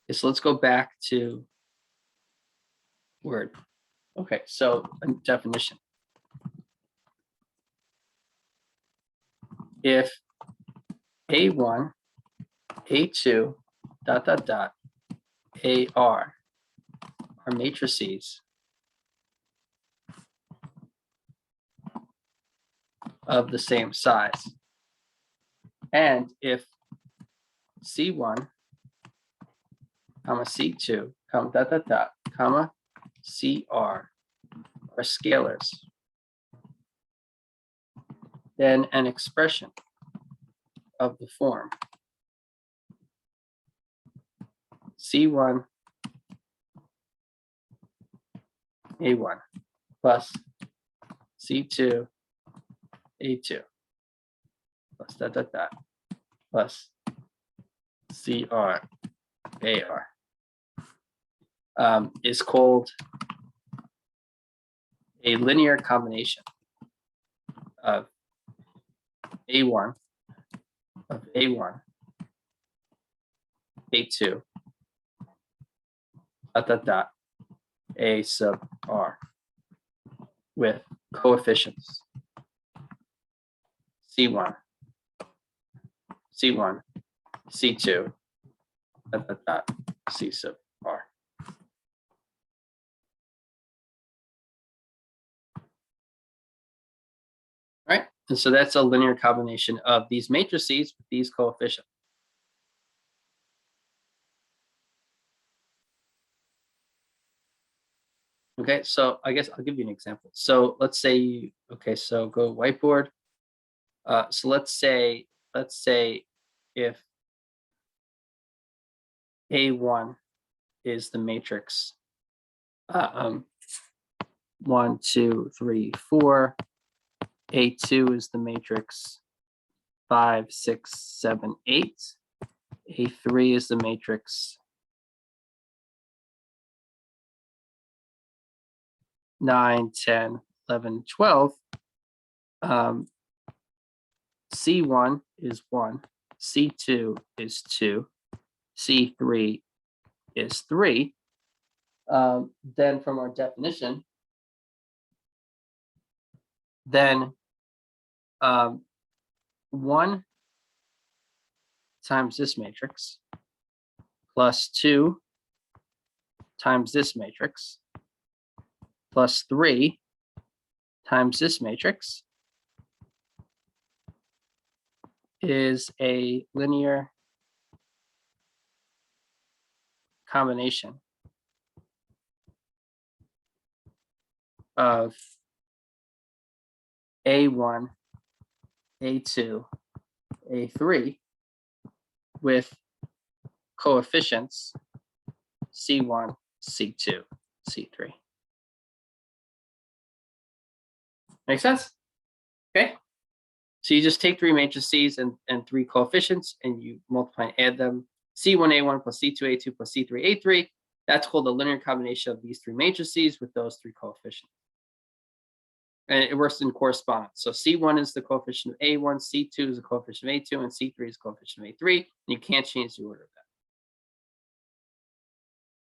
Okay, so let's go back to Word. Okay, so a definition. If A1, A2, ... AR are matrices of the same size, and if C1, comma C2, comma ... comma CR are scalars, then an expression of the form C1 A1 plus C2 A2 plus ... plus CR AR is called a linear combination of A1 A2 ... A sub R with coefficients C1, C1, C2 ... C sub R. Right, and so that's a linear combination of these matrices with these coefficients. Okay, so I guess I'll give you an example. So let's say so go whiteboard. So let's say if A1 is the matrix 1, 2, 3, 4. A2 is the matrix 5, 6, 7, 8. A3 is the matrix 9, 10, 11, 12. C1 is 1. C2 is 2. C3 is 3. Then from our definition, then 1 times this matrix plus 2 times this matrix plus 3 times this matrix is a linear combination of A1, A2, A3 with coefficients C1, C2, C3. Make sense? Okay. So you just take 3 matrices and 3 coefficients and you multiply and add them. C1A1 plus C2A2 plus C3A3. That's called the linear combination of these 3 matrices with those 3 coefficients. And it works in correspondence. So C1 is the coefficient of A1, C2 is the coefficient of A2, and C3 is the coefficient of A3. And you can't change the order of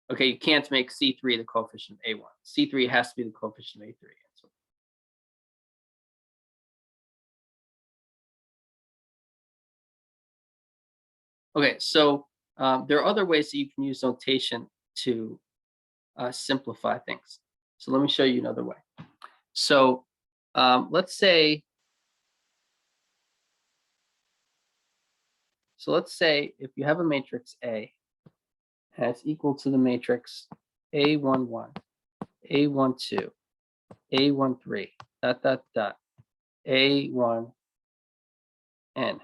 that. Okay, you can't make C3 the coefficient of A1. C3 has to be the coefficient of A3. Okay, so there are other ways that you can use notation to simplify things. So let me show you another way. So let's say if you have a matrix A and it's equal to the matrix A11, A12, A13, dot, dot, dot, A1, N.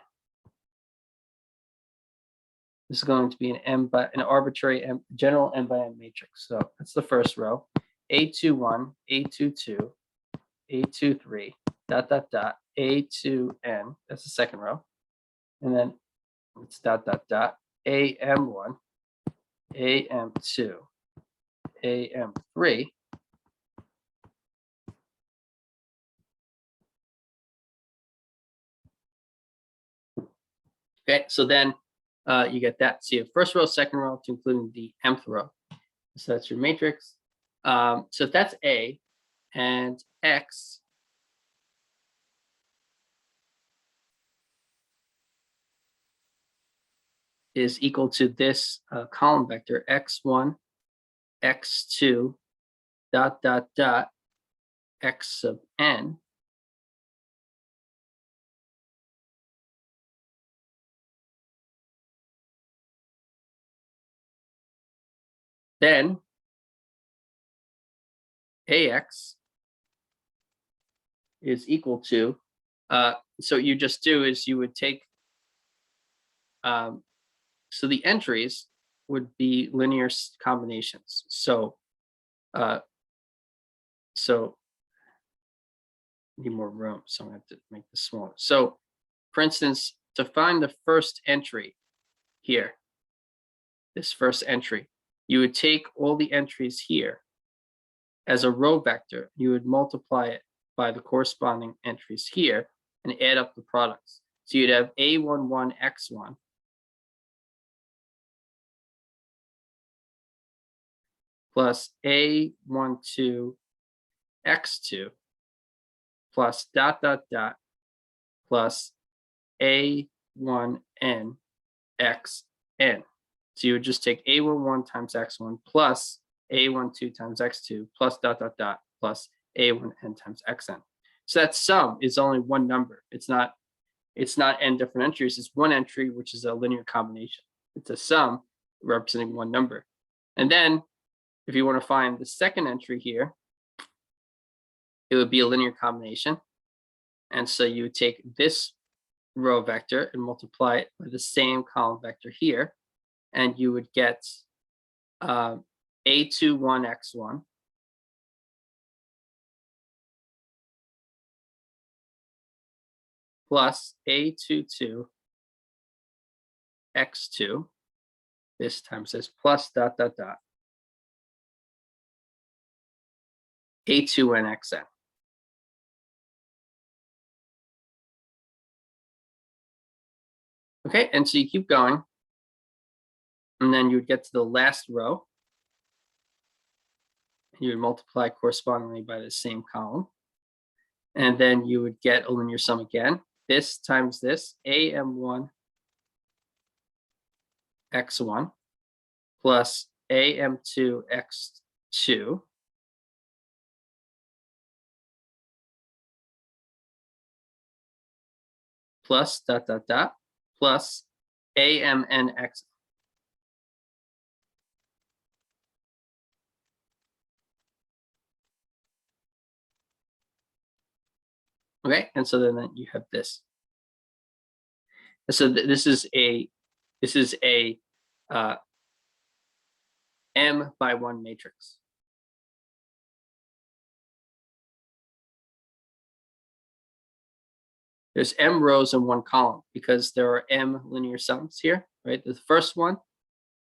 This is going to be an arbitrary general n by n matrix. So that's the first row. A21, A22, A23, dot, dot, dot, A2n. That's the second row. And then it's dot, dot, dot, AM1, AM2, AM3. Okay, so then you get that. So you have first row, second row, to including the mth row. So that's your matrix. So if that's A and X is equal to this column vector, X1, X2, dot, dot, dot, X sub n, then AX is equal to, so you just do is you would take, so the entries would be linear combinations. So need more room, so I'm gonna have to make this smaller. So for instance, to find the first entry here, this first entry, you would take all the entries here as a row vector. You would multiply it by the corresponding entries here and add up the products. So you'd have A11 X1 plus A12 X2 plus dot, dot, dot, plus A1n Xn. So you would just take A11 times X1 plus A12 times X2 plus dot, dot, dot, plus A1n times Xn. So that sum is only one number. It's not n different entries. It's one entry, which is a linear combination. It's a sum representing one number. And then if you want to find the second entry here, it would be a linear combination. And so you would take this row vector and multiply it by the same column vector here. And you would get A21 X1 plus A22 x2, this times this, plus dot dot dot A2n xn. Okay, and so you keep going, and then you would get to the last row. You would multiply correspondingly by the same column. And then you would get a linear sum again. This times this, AM1 x1 plus AM2 x2 plus dot dot dot plus AMN x. Okay, and so then you have this. And so this is a M by 1 matrix. There's M rows in one column because there are M linear sums here, right? The first one,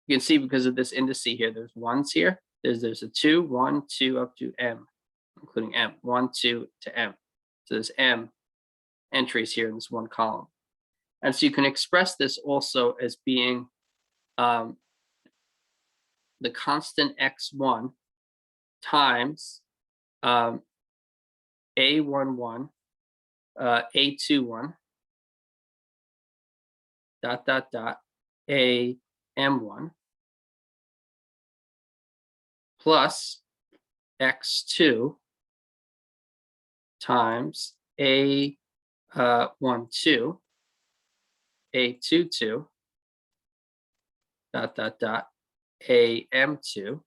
you can see because of this indice here, there's ones here. There's a 2, 1, 2 up to M, including M, 1, 2 to M. So there's M entries here in this one column. And so you can express this also as being the constant x1 times A11, A21, dot, dot, dot, AM1 plus x2 times A12, A22, dot, dot, dot, AM2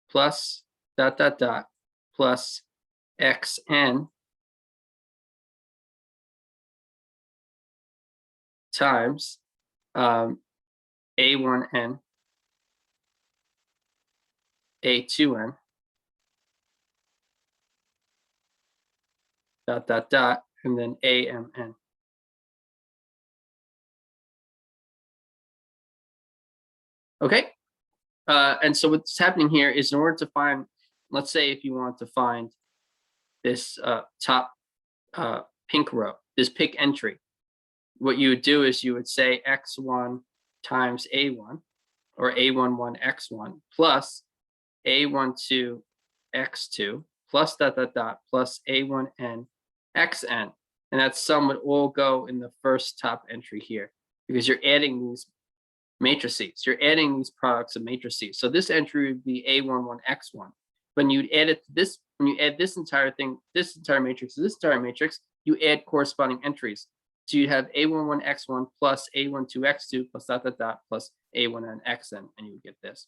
plus dot, dot, dot, plus xn times A1n, A2n, dot, dot, dot, and then AMN. Okay, and so what's happening here is in order to find, let's say if you want to find this top pink row, this pink entry, what you would do is you would say x1 times a1, or a11 x1 plus a12 x2 plus dot dot dot plus a1n xn, and that sum would all go in the first top entry here because you're adding these matrices. You're adding these products of matrices. So this entry would be a11 x1. When you add it to this, when you add this entire thing, this entire matrix to this entire matrix, you add corresponding entries. So you have a11 x1 plus a12 x2 plus dot dot dot plus a1n xn, and you would get this.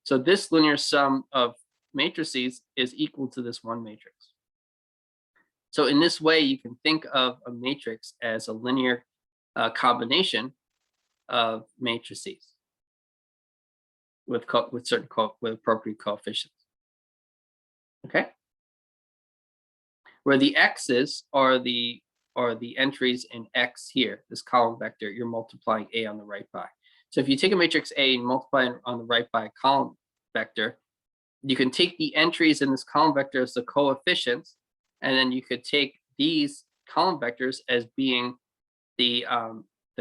So this linear sum of matrices is equal to this one matrix. So in this way, you can think of a matrix as a linear combination of matrices with appropriate coefficients. Okay, where the x's are the entries in X here, this column vector, you're multiplying A on the right by. So if you take a matrix A and multiply it on the right by a column vector, you can take the entries in this column vector as the coefficients, and then you could take these column vectors as being the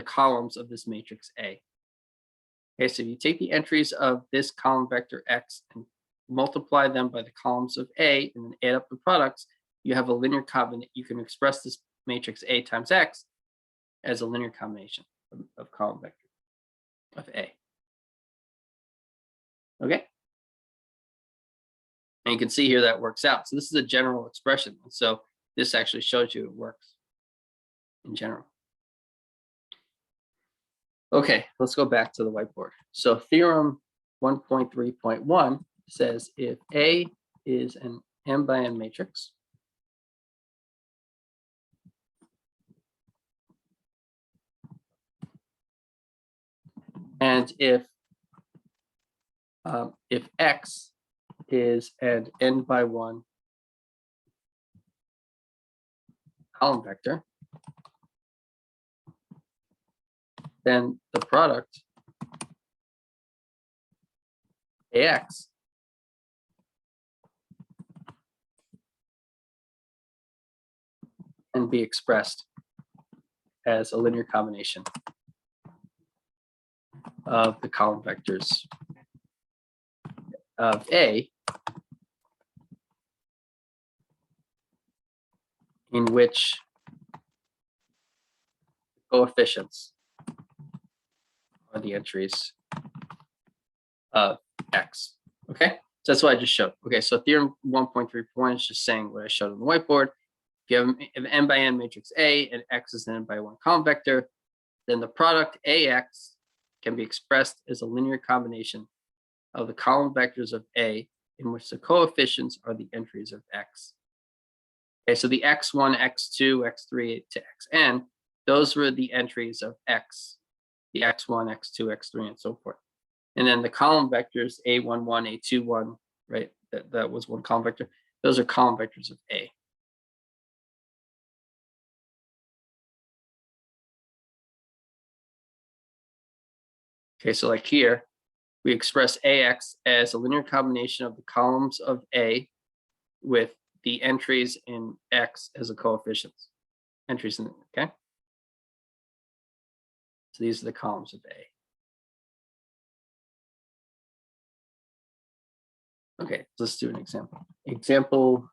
columns of this matrix A. Okay, so you take the entries of this column vector X and multiply them by the columns of A and then add up the products, you have a linear combination. You can express this matrix A times X as a linear combination of column vector of A. Okay. And you can see here that works out. So this is a general expression. So this actually shows you it works in general. Okay, let's go back to the whiteboard. So theorem 1.3.1 says if A is an M by N matrix, and if X is an N by 1 column vector, then the product AX can be expressed as a linear combination of the column vectors of A, in which coefficients are the entries of X. Okay, so that's what I just showed. Okay, so theorem 1.3.1 is just saying what I showed on the whiteboard. If you have an n by n matrix A and X is an n by 1 column vector, then the product AX can be expressed as a linear combination of the column vectors of A, in which the coefficients are the entries of X. Okay, so the x1, x2, x3 to xn, those were the entries of X, the x1, x2, x3, and so forth. And then the column vectors A11, A21, right? That was one column vector. Those are column vectors of A. Okay, so like here, we express AX as a linear combination of the columns of A with the entries in X as the coefficients. Entries in, okay? So these are the columns of A. Okay, let's do an example. Example,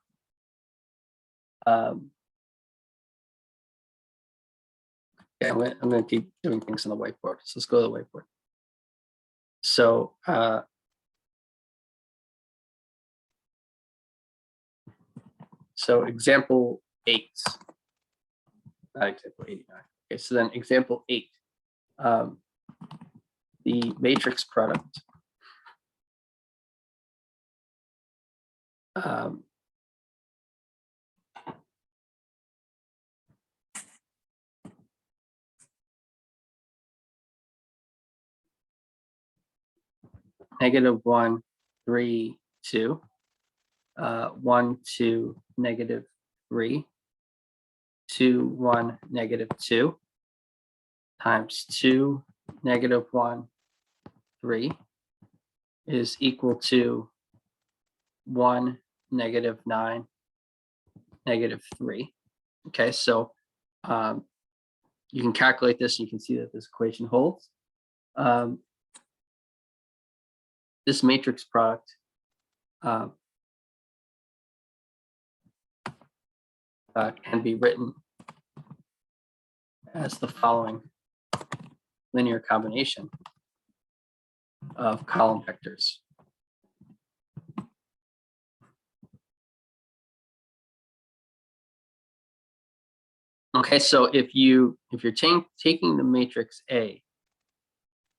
yeah, I'm gonna keep doing things on the whiteboard. So let's go to the whiteboard. So example 8, not example 89. Okay, so then example 8, the matrix product -1, 3, 2, 1, 2, -3, 2, 1, -2 times 2, -1, 3 is equal to 1, -9, -3. Okay, so you can calculate this. You can see that this equation holds. This matrix product can be written as the following linear combination of column vectors. Okay, so if you're taking the matrix A,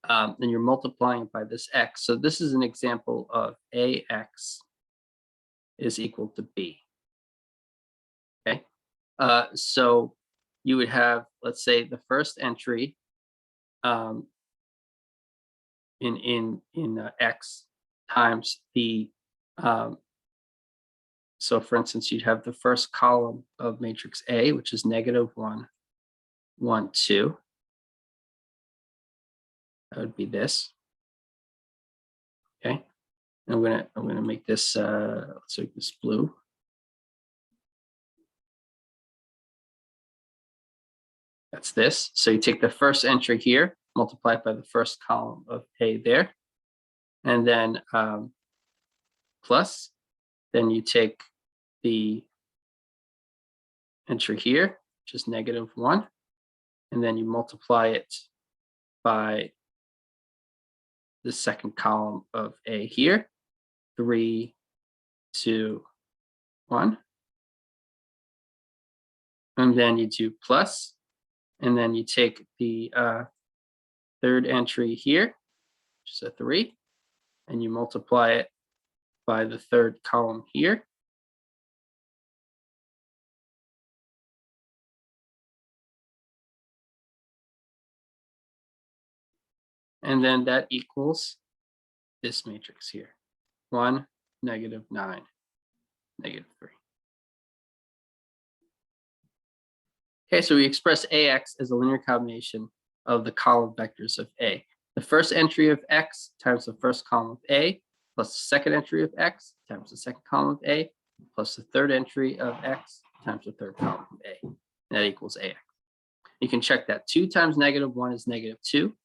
then you're multiplying it by this X. So this is an example of AX is equal to B. Okay, so you would have, let's say, the first entry in X times the so for instance, you'd have the first column of matrix A, which is -1, 1, 2. That would be this. Okay, I'm gonna make this let's make this blue. That's this. So you take the first entry here, multiply it by the first column of A there, and then plus, then you take the entry here, which is -1, and then you multiply it by the second column of A here, 3, 2, 1. And then you do plus, and then you take the third entry here, which is a 3, and you multiply it by the third column here. And then that equals this matrix here, 1, -9, -3. Okay, so we express AX as a linear combination of the column vectors of A. The first entry of X times the first column of A, plus the second entry of X times the second column of A, plus the third entry of X times the third column of A. And that equals AX. You can check that. 2 times -1 is -2.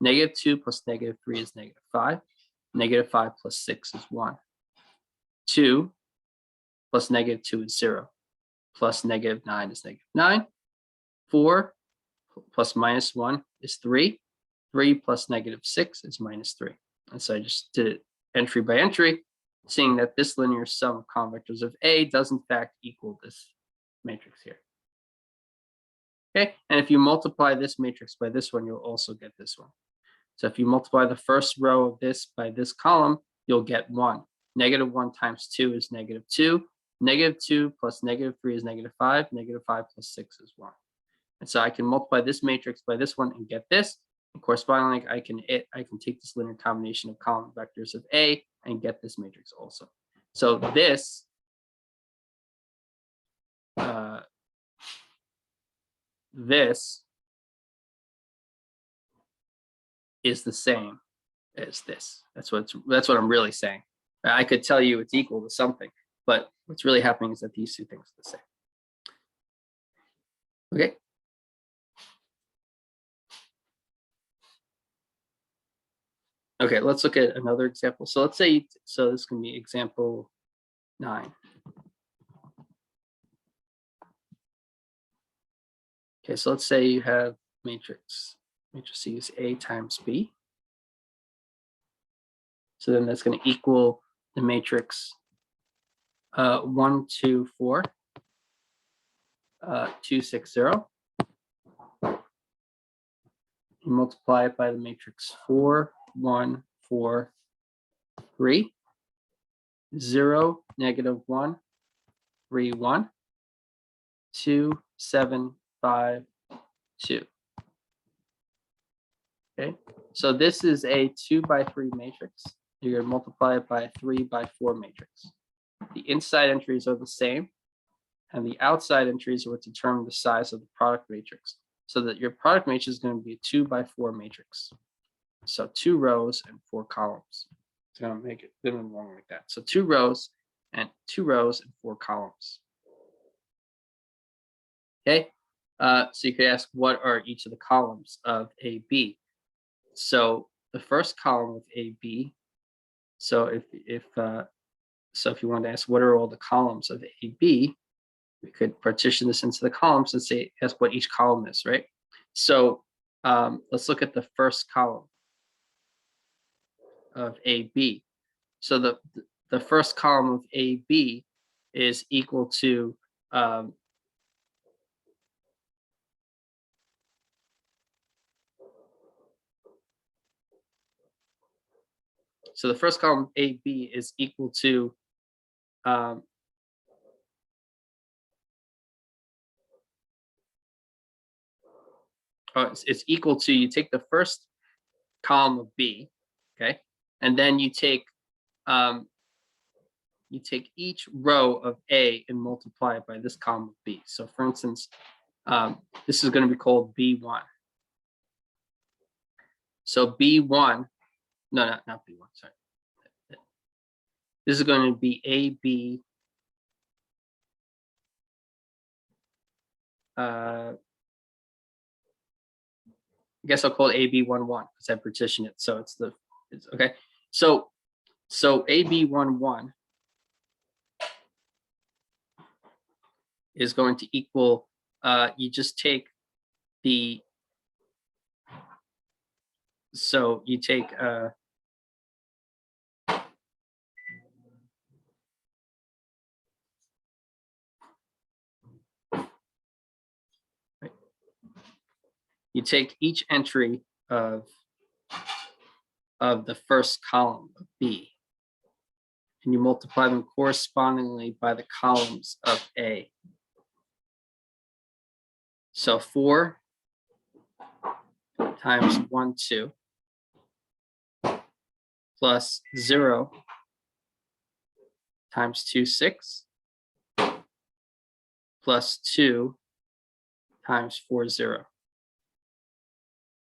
-2 plus -3 is -5. -5 plus 6 is 1. 2 plus -2 is 0. Plus -9 is -9. 4 plus -1 is 3. 3 plus -6 is -3. And so I just did it entry by entry, seeing that this linear sum of column vectors of A does in fact equal this matrix here. Okay, and if you multiply this matrix by this one, you'll also get this one. So if you multiply the first row of this by this column, you'll get 1. -1 times 2 is -2. -2 plus -3 is -5. -5 plus 6 is 1. And so I can multiply this matrix by this one and get this. And correspondingly, I can take this linear combination of column vectors of A and get this matrix also. So this is the same as this. That's what I'm really saying. I could tell you it's equal to something, but what's really happening is that these two things are the same. Okay. Okay, let's look at another example. So let's say, so this can be example 9. Okay, so let's say you have matrices A times B. So then that's going to equal the matrix 1, 2, 4, 2, 6, 0. You multiply it by the matrix 4, 1, 4, 3, 0, -1, 3, 1, 2, 7, 5, 2. Okay, so this is a 2 by 3 matrix. You're going to multiply it by a 3 by 4 matrix. The inside entries are the same, and the outside entries are what determine the size of the product matrix. So that your product matrix is going to be a 2 by 4 matrix. So 2 rows and 4 columns. It's going to make it long like that. So 2 rows and 4 columns. Okay, so you could ask, what are each of the columns of AB? So the first column of AB. So if you want to ask what are all the columns of AB, we could partition this into the columns and ask what each column is, right? So let's look at the first column of AB. So the first column of AB is equal to so the first column of AB is equal to it's equal to, you take the first column of B, okay, and then you take each row of A and multiply it by this column of B. So for instance, this is going to be called B1. So B1, no, not B1, sorry. This is going to be AB, I guess I'll call it AB11 because I partition it. So it's okay. So AB11 is going to equal, you just take the, so you take you take each entry of the first column of B and you multiply them correspondingly by the columns of A. So 4 times 1, 2 plus 0 times 2, 6 plus 2 times 4, 0.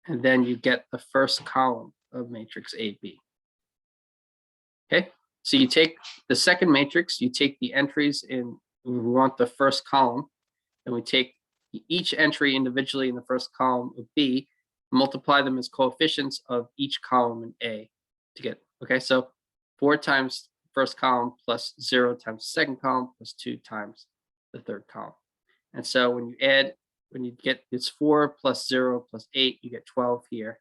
And then you get the first column of matrix AB. Okay, so you take the second matrix, you take the entries in, we want the first column, and we take each entry individually in the first column of B, multiply them as coefficients of each column in A to get, okay, so 4 times first column plus 0 times second column plus 2 times the third column. And so when you add, when you get this 4 plus 0 plus 8, you get 12 here.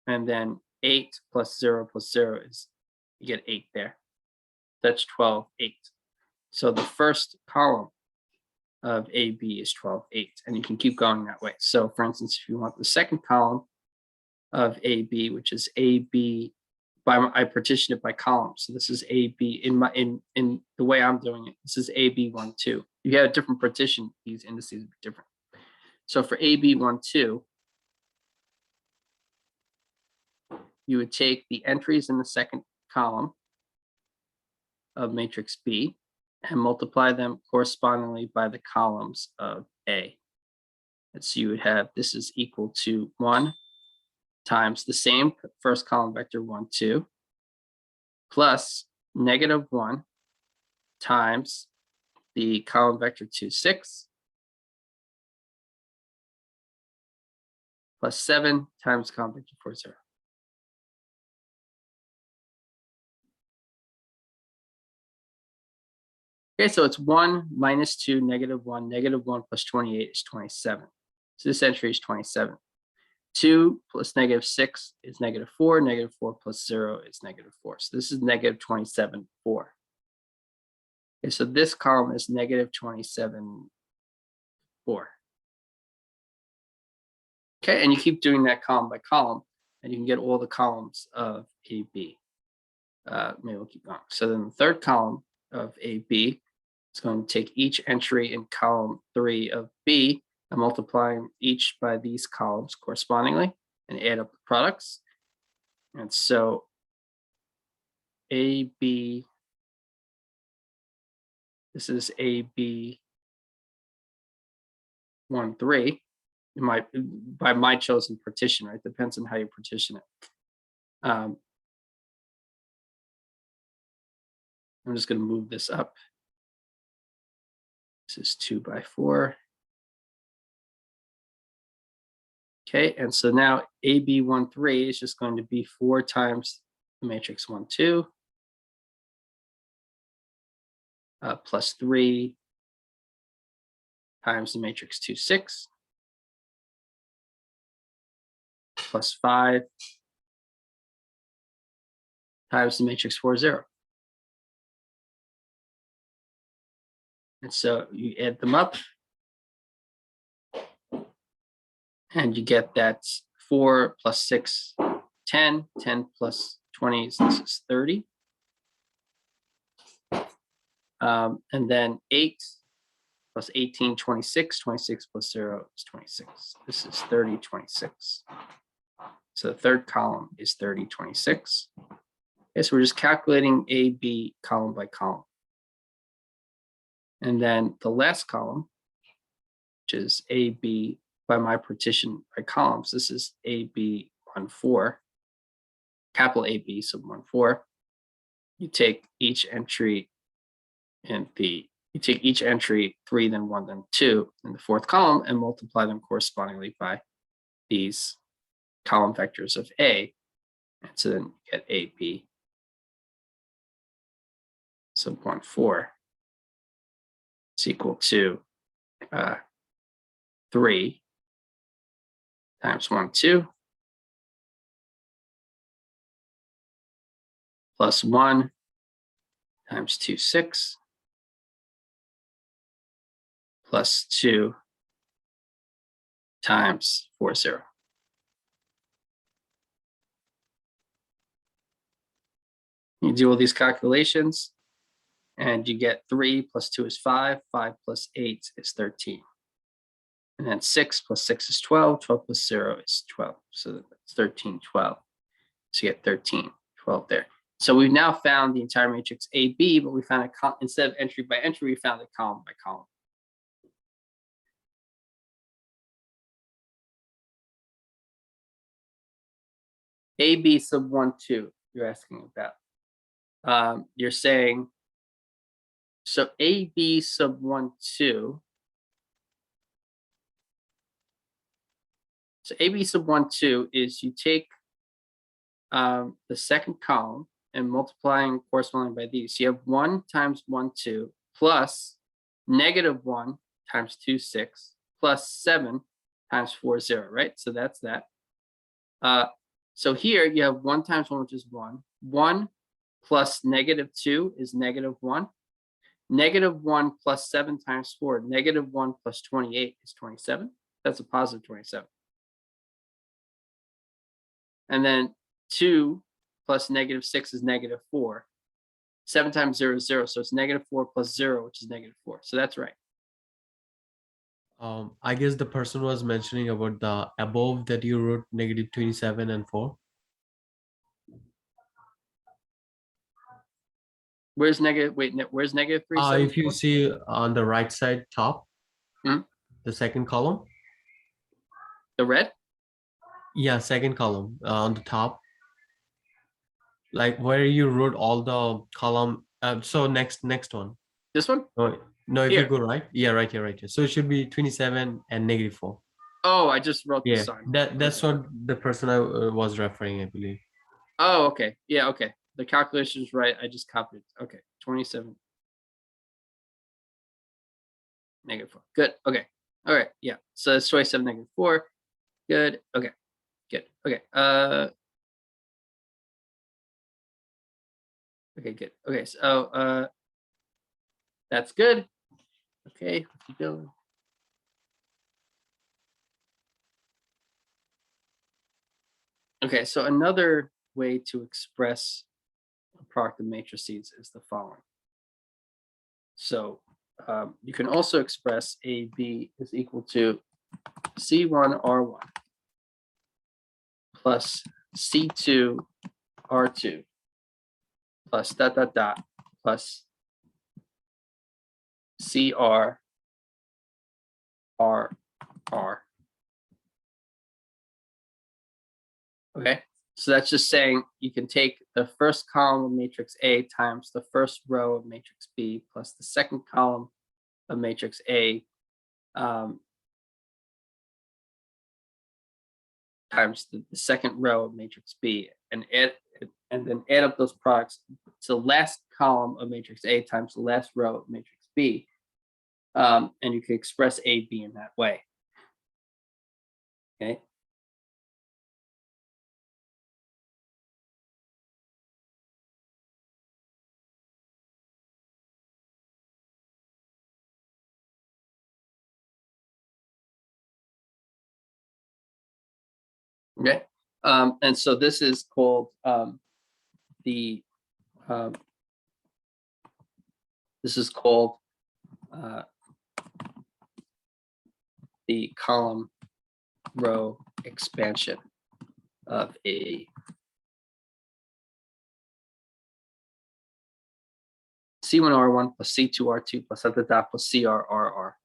And then 8 plus 0 plus 0 is, you get 8 there. That's 12, 8. So the first column of AB is 12, 8. And you can keep going that way. So for instance, if you want the second column of AB, which is AB, I partition it by columns. So this is AB in the way I'm doing it. This is AB1, 2. You have a different partition, these indices would be different. So for AB1, 2, you would take the entries in the second column of matrix B and multiply them correspondingly by the columns of A. And so you would have, this is equal to 1 times the same first column vector 1, 2, plus -1 times the column vector 2, 6, plus 7 times column vector 4, 0. Okay, so it's 1 minus 2, -1, -1 plus 28 is 27. So this entry is 27. 2 plus -6 is -4, -4 plus 0 is -4. So this is -27, 4. Okay, so this column is -27, 4. Okay, and you keep doing that column by column, and you can get all the columns of AB. Maybe we'll keep going. So then the third column of AB is going to take each entry in column 3 of B and multiplying each by these columns correspondingly and add up the products. And so AB, this is AB 1, 3. By my chosen partition, right? Depends on how you partition it. I'm just going to move this up. This is 2 by 4. Okay, and so now AB1, 3 is just going to be 4 times the matrix 1, 2, plus 3 times the matrix 2, 6, plus 5 times the matrix 4, 0. And so you add them up, and you get that 4 plus 6, 10, 10 plus 20, so this is 30. And then 8 plus 18, 26, 26 plus 0 is 26. This is 30, 26. So the third column is 30, 26. Okay, so we're just calculating AB column by column. And then the last column, which is AB by my partition by columns, this is AB 1, 4, capital AB, so 1, 4. You take each entry in the, you take each entry 3, then 1, then 2 in the fourth column and multiply them correspondingly by these column vectors of A. And so then you get AB. So 1, 4 is equal to 3 times 1, 2 plus 1 times 2, 6 plus 2 times 4, 0. You do all these calculations and you get 3 plus 2 is 5, 5 plus 8 is 13. And then 6 plus 6 is 12, 12 plus 0 is 12. So that's 13, 12. So you get 13, 12 there. So we've now found the entire matrix AB, but we found instead of entry by entry, we found it column by column. AB sub 1, 2, you're asking about. You're saying, so AB sub 1, 2. So AB sub 1, 2 is you take the second column and multiplying corresponding by these. So you have 1 times 1, 2 plus -1 times 2, 6 plus 7 times 4, 0, right? So that's that. So here you have 1 times 1, which is 1. 1 plus -2 is -1. -1 plus 7 times 4, -1 plus 28 is 27. That's a positive 27. And then 2 plus -6 is -4. 7 times 0 is 0, so it's -4 plus 0, which is -4. So that's right. I guess the person was mentioning about the above that you wrote -27 and 4. Where's negative? Wait, where's -3? If you see on the right side top, Mhm. the second column. The red? Yeah, second column on the top. Like where you wrote all the column. So next one. This one? No, if Here. you go right. Yeah, right here, right here. So it should be 27 and -4. Oh, I just wrote the Yeah, sign. that's what the person I was referring, I believe. Oh, okay. Yeah, okay. The calculation is right. I just copied it. Okay, 27 -4. Good. Okay. All right. Yeah. So it's 27 -4. Good. Okay. Good. Okay. Okay. Good. Okay. So that's good. Okay. Let's keep going. Okay. So another way to express a product of matrices is the following. So you can also express AB is equal to C1 R1 plus C2 R2 plus dot dot dot plus CR R R. Okay, so that's just saying you can take the first column of matrix A times the first row of matrix B plus the second column of matrix A times the second row of matrix B and then add up those products. So last column of matrix A times the last row of matrix B. And you can express A, B in that way. Okay. Okay. And so this is called the this is called the column row expansion of a C1 R1 plus C2 R2 plus dot dot plus CR RR.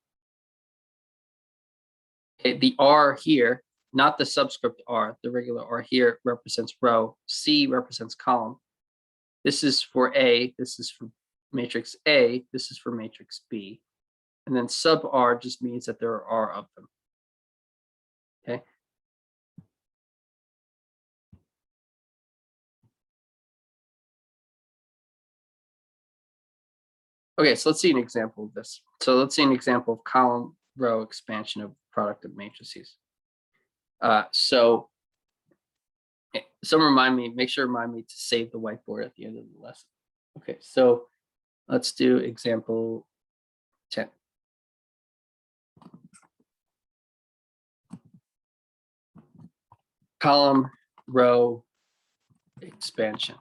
Okay, the R here, not the subscript R, the regular R here represents row, C represents column. This is for A, this is for matrix A, this is for matrix B. And then sub R just means that there are of them. Okay. Okay, so let's see an example of this. So let's see an example of column row expansion of product of matrices. So someone make sure to remind me to save the whiteboard at the end of the lesson. Okay, so let's do example 10. Column row expansion.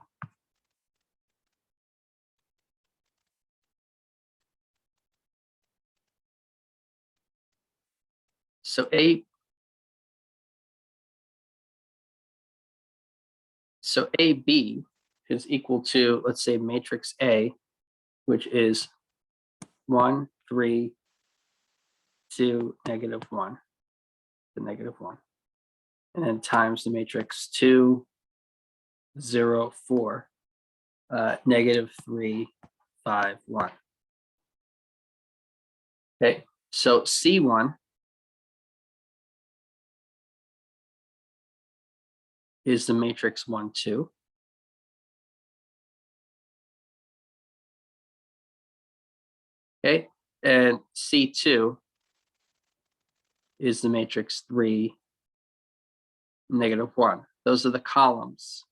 So AB is equal to, let's say, matrix A, which is 1, 3, 2, -1, the -1, and then times the matrix 2, 0, 4, negative 3, 5, 1. Okay, so C1 is the matrix 1, 2. Okay, and C2 is the matrix 3, negative 1. Those are the columns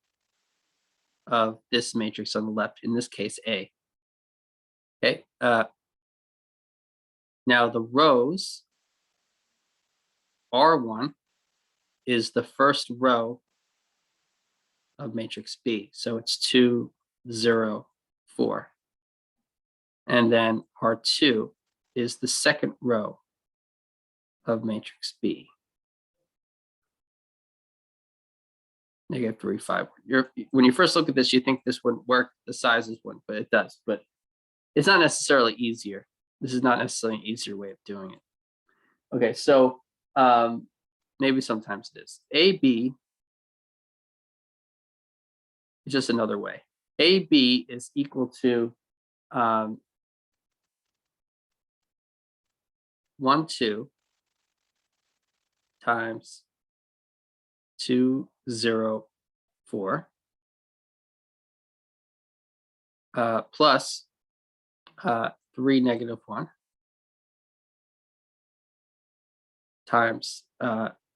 of this matrix on the left, in this case, A. Okay, now the rows, R1 is the first row of matrix B. So it's 2, 0, 4. And then R2 is the second row of matrix B. Negative 3, 5. When you first look at this, you think this wouldn't work, the sizes wouldn't, but it does. But it's not necessarily easier. This is not necessarily an easier way of doing it. Okay, so maybe sometimes it is. AB is just another way. AB is equal to 1, 2 times 2, 0, 4 plus 3, negative 1 times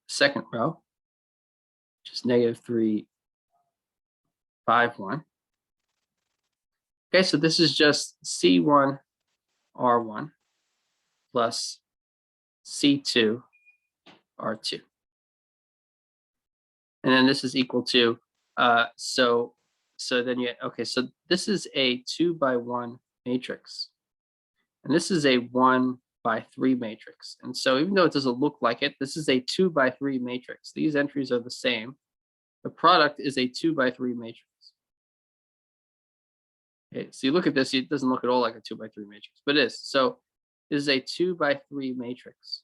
second row, which is negative 3, 5, 1. Okay, so this is just C1 R1 plus C2 R2. And then this is equal to, so then you, okay, so this is a 2 by 1 matrix. And this is a 1 by 3 matrix. And so even though it doesn't look like it, this is a 2 by 3 matrix. These entries are the same. The product is a 2 by 3 matrix. Okay, so you look at this, it doesn't look at all like a 2 by 3 matrix, but it is. So this is a 2 by 3 matrix.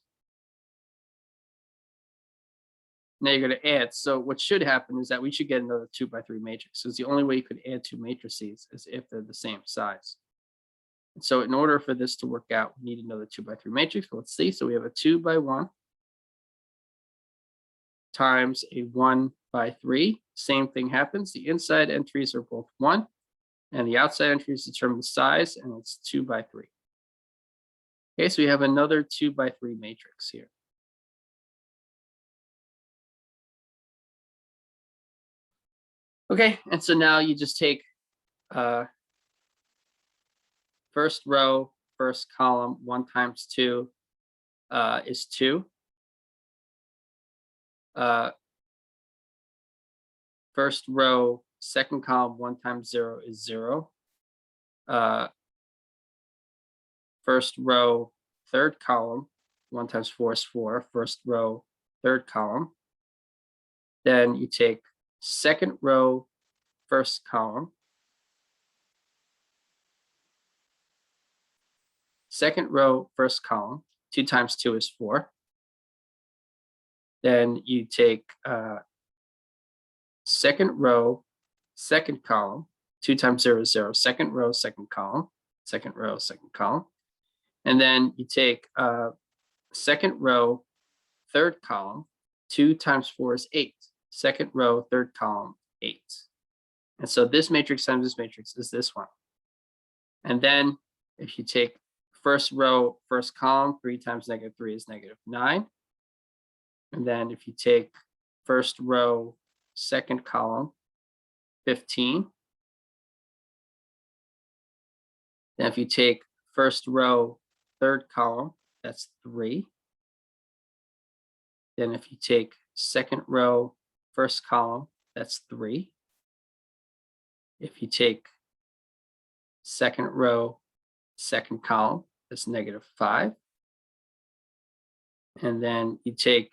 Now you're going to add. So what should happen is that we should get another 2 by 3 matrix. Because the only way you could add two matrices is if they're the same size. And so in order for this to work out, we need another 2 by 3 matrix. Let's see. So we have a 2 by 1 times a 1 by 3. Same thing happens. The inside entries are both 1. And the outside entries determine the size, and it's 2 by 3. Okay, so we have another 2 by 3 matrix here. Okay, and so now you just take first row, first column, 1 times 2 is 2. First row, second column, 1 times 0 is 0. First row, third column, 1 times 4 is 4. First row, third column. Then you take second row, first column. Second row, first column. 2 times 2 is 4. Then you take second row, second column. 2 times 0 is 0. Second row, second column. Second row, second column. And then you take second row, third column. 2 times 4 is 8. Second row, third column, 8. And so this matrix times this matrix is this one. And then if you take first row, first column, 3 times negative 3 is negative 9. And then if you take first row, second column, 15. Then if you take first row, third column, that's 3. Then if you take second row, first column, that's 3. If you take second row, second column, that's negative 5. And then you take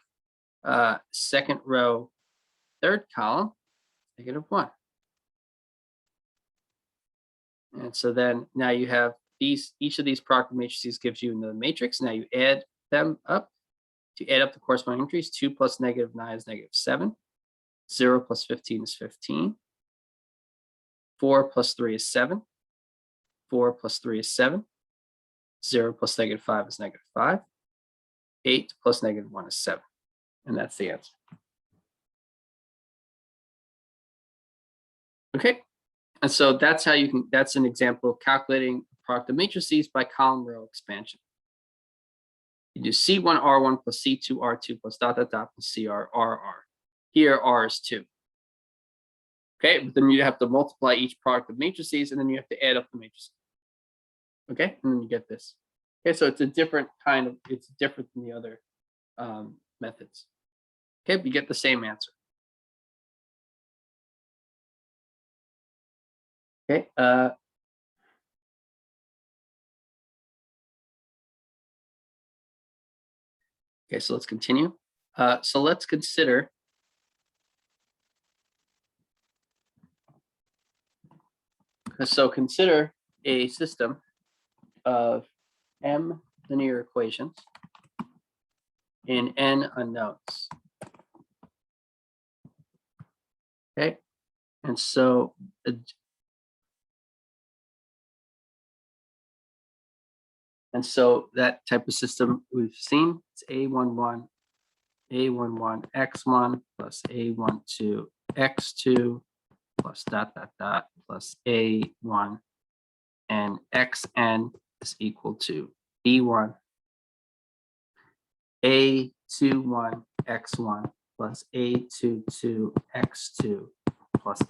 second row, third column, negative 1. And so then now you have these, each of these product matrices gives you another matrix. Now you add them up. To add up the corresponding entries, 2 plus negative 9 is negative 7. 0 plus 15 is 15. 4 plus 3 is 7. 4 plus 3 is 7. 0 plus -5 is -5. 8 plus -1 is 7. And that's the answer. Okay. And so that's how you can, that's an example of calculating the product of matrices by column row expansion. You do C1R1 plus C2R2 plus ... plus CRRR. Here R is 2. Okay, but then you have to multiply each product of matrices, and then you have to add up the matrices. Okay, and then you get this. Okay, so it's a different kind of, it's different than the other methods. Okay, but you get the same answer. Okay, okay, so let's continue. So let's consider consider a system of m linear equations in n unknowns. Okay, and so that type of system we've seen, it's A11 x1 plus A12 x2 plus ... plus A1 and xn is equal to B1 A21 x1 plus A22 x2 plus ...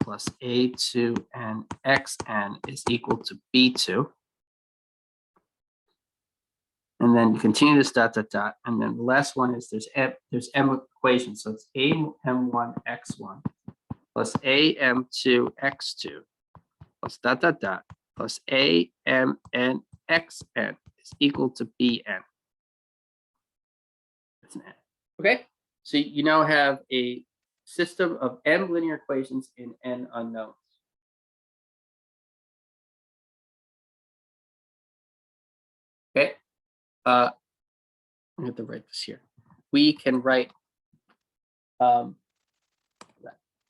plus A2 and xn is equal to B2. And then you continue this ... and then the last one is there's m equations, so it's am1 x1 plus am2 x2 plus ... plus amn xn is equal to bn. That's an n. Okay, so you now have a system of m linear equations in n unknowns. Okay. I have to write this here. We can write,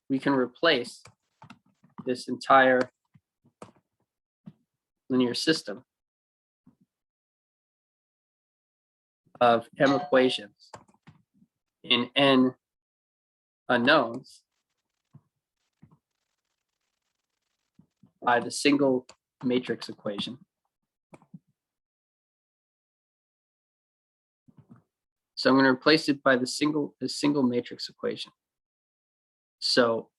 we can replace this entire linear system of m equations in n unknowns by the single matrix equation. So I'm going to replace it by the single matrix equation. So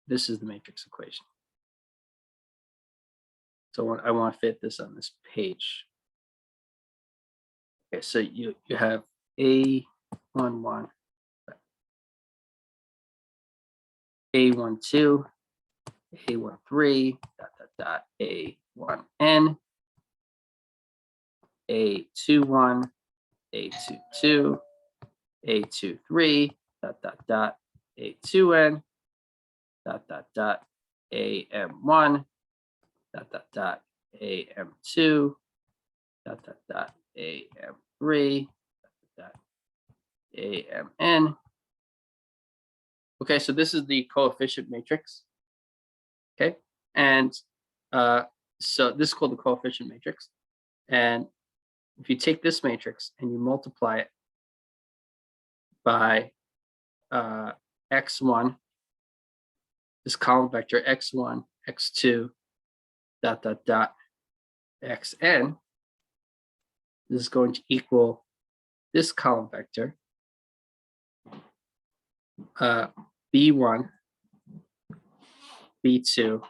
this is the matrix equation. So I want to fit this on this page. Okay, so you have A11, A12, A13, ... A1n, A21, A22, A23, ... A2n, ... AM1, ... AM2, ... AM3, ... AMN. Okay, so this is the coefficient matrix. Okay, and so this is called the coefficient matrix. And if you take this matrix and you multiply it by x1, this column vector x1, x2, ... xn, this is going to equal this column vector b1, b2, ...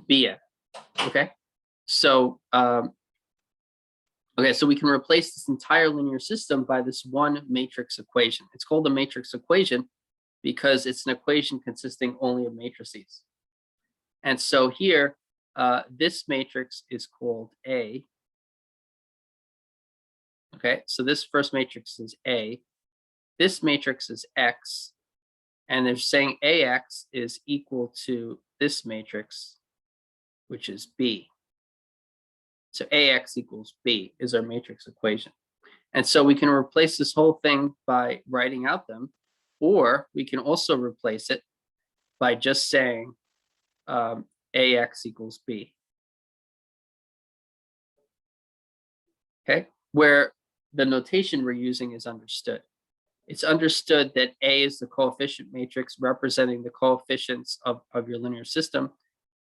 bn. Okay, so okay, so we can replace this entire linear system by this one matrix equation. It's called a matrix equation because it's an equation consisting only of matrices. And so here, this matrix is called A. Okay, so this first matrix is A. This matrix is X. And they're saying AX is equal to this matrix, which is B. So AX equals B is our matrix equation. And so we can replace this whole thing by writing out them, or we can also replace it by just saying AX equals B. Okay, where the notation we're using is understood. It's understood that A is the coefficient matrix representing the coefficients of your linear system.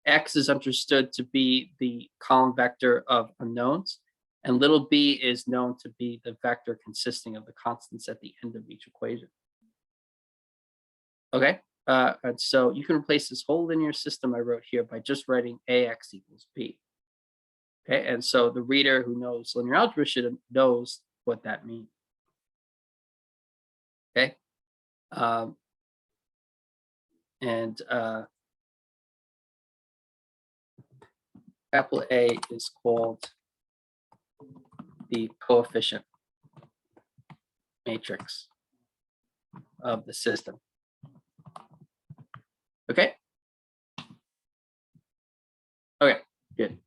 X is understood to be the column vector of unknowns, and little b is known to be the vector consisting of the constants at the end of each equation. Okay, and so you can replace this whole linear system I wrote here by just writing AX equals B. Okay, and so the reader who knows linear algebra knows what that means. Okay, capital A is called the coefficient matrix of the system. Okay. Okay, good.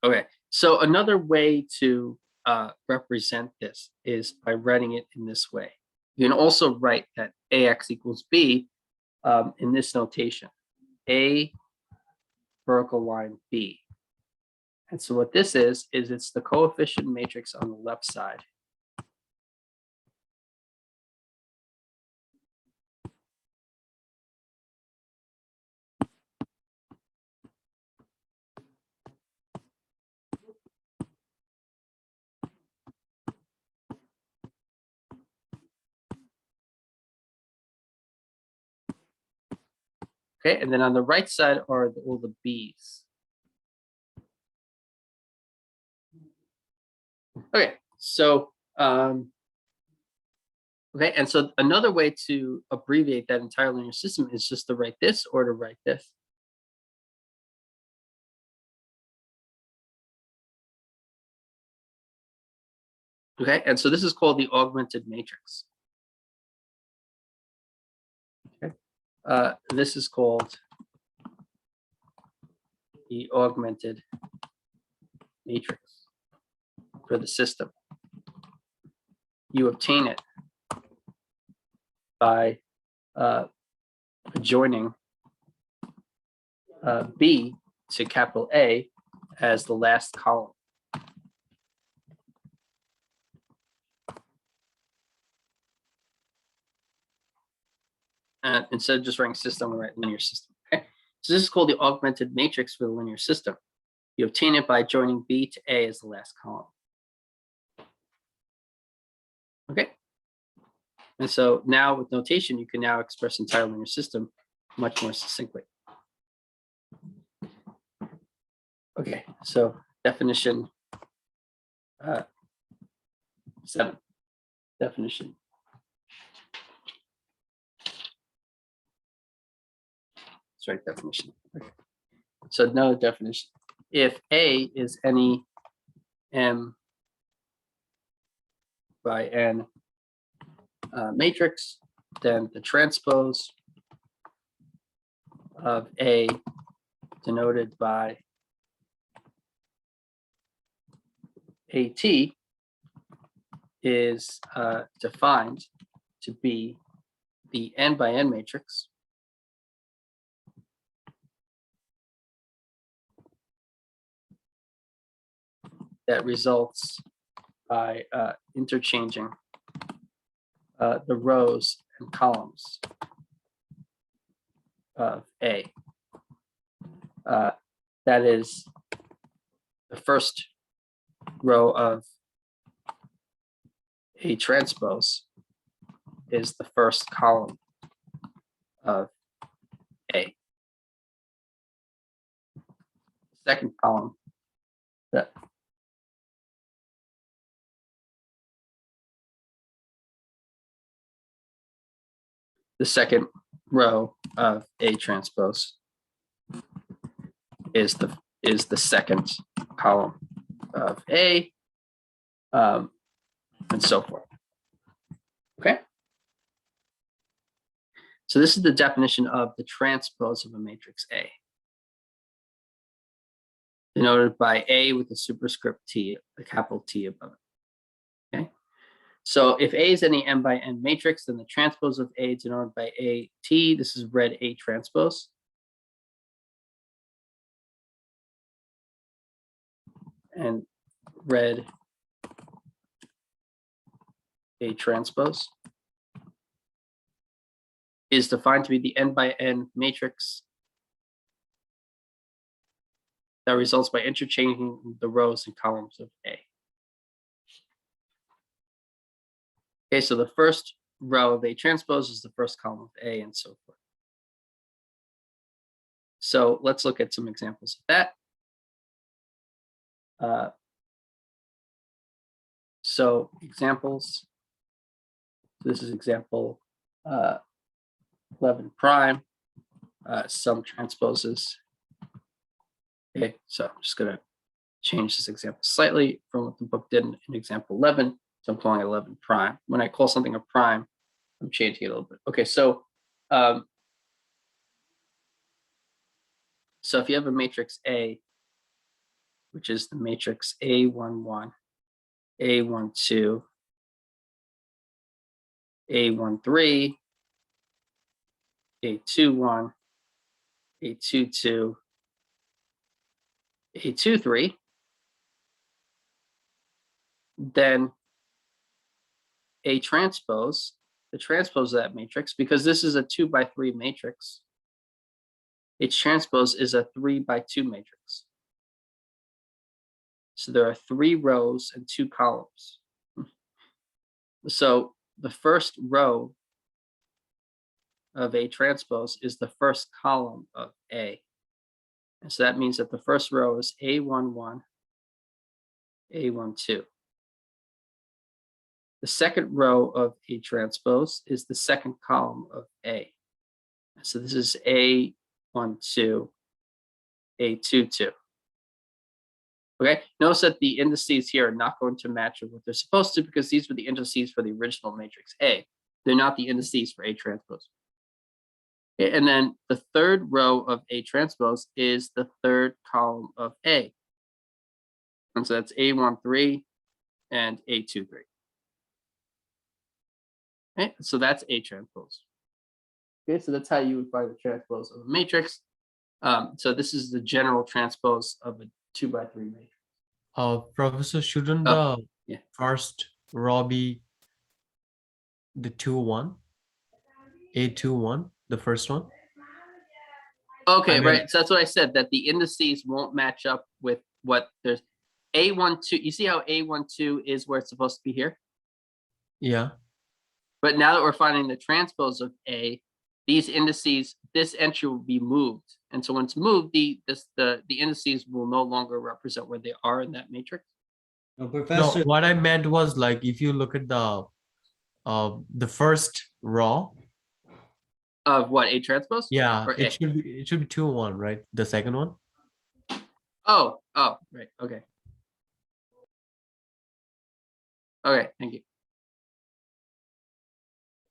Okay, so another way to represent this is by writing it in this way. You can also write that AX equals B in this notation, A vertical line B. And so what this is it's the coefficient matrix on the left side. Okay, and then on the right side are all the B's. Okay, so okay, and so another way to abbreviate that entire linear system is just to write this or to write this. Okay, and so this is called the augmented matrix. Okay, this is called the augmented matrix for the system. You obtain it by adjoining B to capital A as the last column. And instead of just writing system, we write linear system. Okay, so this is called the augmented matrix for the linear system. You obtain it by joining B to A as the last column. Okay, and so now with notation, you can now express entire linear system much more succinctly. Okay, so definition 7. Definition. Let's write definition. Okay. So no definition. If A is any M by N matrix, then the transpose of A denoted by AT is defined to be the N by N matrix that results by interchanging the rows and columns of A. That is the first row of A transpose is the first column of A. Second column, the second row of A transpose is the second column of A, and so forth. Okay. So this is the definition of the transpose of a matrix A, denoted by A with a superscript T, a capital T above it. Okay. So if A is any n by n matrix, then the transpose of A denoted by A T, this is red A transpose. And red A transpose is defined to be the n by n matrix that results by interchanging the rows and columns of A. Okay, so the first row of A transpose is the first column of A and so forth. So let's look at some examples of that. So examples, this is example 11 prime, some transposes. Okay, so I'm just gonna change this example slightly from what the book did in example 11. So I'm calling it 11 prime. When I call something a prime, I'm changing it a little bit. Okay, so so if you have a matrix A, which is the matrix A11, A12, A13, A21, A22, A23, then A transpose, the transpose of that matrix, because this is a 2 by 3 matrix, its transpose is a 3 by 2 matrix. So there are 3 rows and 2 columns. So the first row of A transpose is the first column of A. And so that means that the first row is A11, A12. The second row of A transpose is the second column of A. So this is A12, A22. Okay, notice that the indices here are not going to match with what they're supposed to, because these were the indices for the original matrix A. They're not the indices for A transpose. Okay, and then the third row of A transpose is the third column of A. And so that's A13 and A23. Okay, so that's A transpose. Okay, so that's how you would find the transpose of a matrix. So this is the general transpose of a 2 by 3 matrix. Professor, shouldn't Oh, the yeah. first row be the 2-1? A21, the first one? Okay, I mean, right. So that's what I said, that the indices won't match up with what there's A12. You see how A12 is where it's supposed to be here? yeah. But now that we're finding the transpose of A, these indices, this entry will be moved. And so when it's moved, the indices will no longer represent where they are in that matrix. No, No, Professor, what I meant was, like, if you look at the first row, Of what, A transpose? yeah, Or A? it should be 2-1, right? The second one. Oh, right. Okay. Okay, thank you.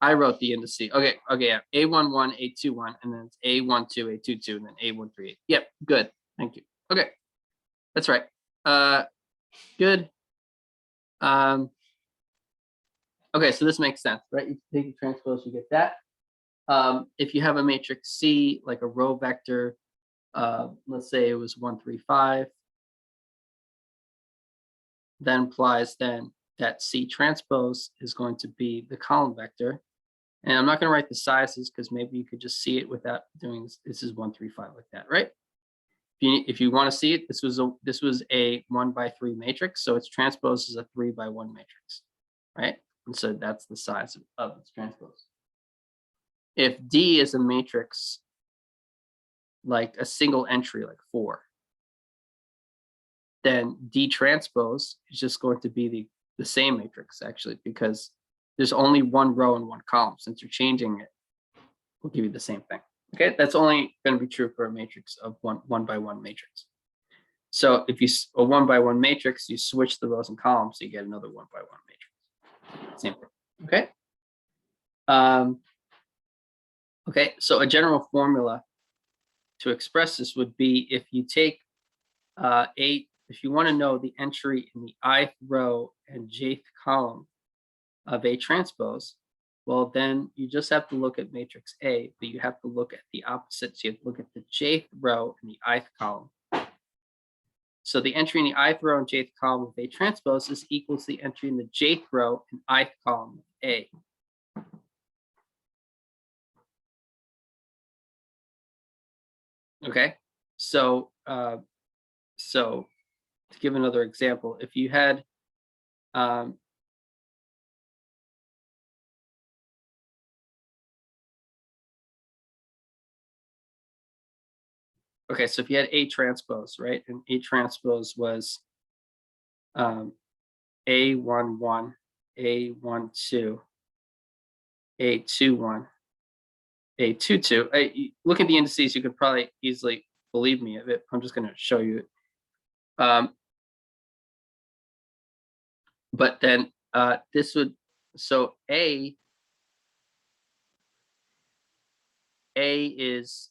I wrote the indices. Okay, yeah. A11, A21, and then it's A12, A22, and then A13. Yep, good. Thank you. Okay. That's right. Good. Okay, so this makes sense, right? You take the transpose, you get that. If you have a matrix C, like a row vector, let's say it was 1, 3, 5, that implies then that C transpose is going to be the column vector. And I'm not going to write the sizes because maybe you could just see it without doing this. This is 1, 3, 5 like that, right? If you want to see it, this was a 1 by 3 matrix, so its transpose is a 3 by 1 matrix, right? And so that's the size of its transpose. If D is a matrix like a single entry, like 4, then D transpose is just going to be the same matrix, actually, because there's only 1 row and 1 column. Since you're changing it, we'll give you the same thing. Okay, that's only going to be true for a matrix of 1 by 1 matrix. So if you a 1 by 1 matrix, you switch the rows and columns, so you get another 1 by 1 matrix. Same thing. Okay. Okay, so a general formula to express this would be if you take if you want to know the entry in the ith row and jth column of A transpose, well, then you just have to look at matrix A, but you have to look at the opposite. So you have to look at the jth row and the ith column. So the entry in the ith row and jth column of A transpose is equal to the entry in the jth row and ith column of A. Okay, so so to give another example, if you had okay, so if you had A transpose, right, and A transpose was A11, A12, A21, A22. Look at the indices, you could probably easily believe me of it. I'm just going to show you it. But then this would, so A is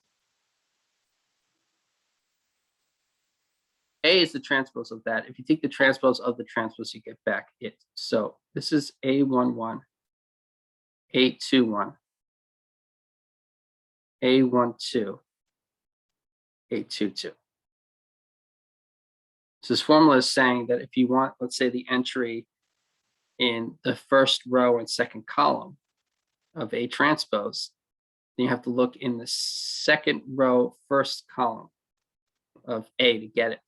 the transpose of that. If you take the transpose of the transpose, you get back it. So this is A11, A21, A12, A22. So this formula is saying that if you want, let's say, the entry in the first row and second column of A transpose, then you have to look in the second row, first column of A to get it.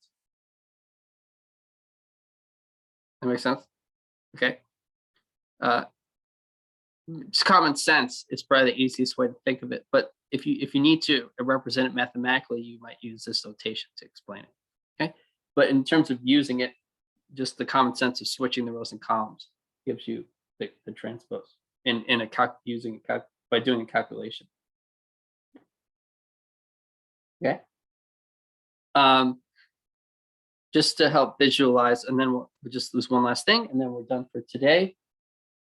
That makes sense? Okay. It's common sense. It's probably the easiest way to think of it. But if you need to represent it mathematically, you might use this notation to explain it. Okay. But in terms of using it, just the common sense of switching the rows and columns gives you the transpose in a by doing a calculation. Okay. Just to help visualize, and then we'll just lose one last thing, and then we're done for today.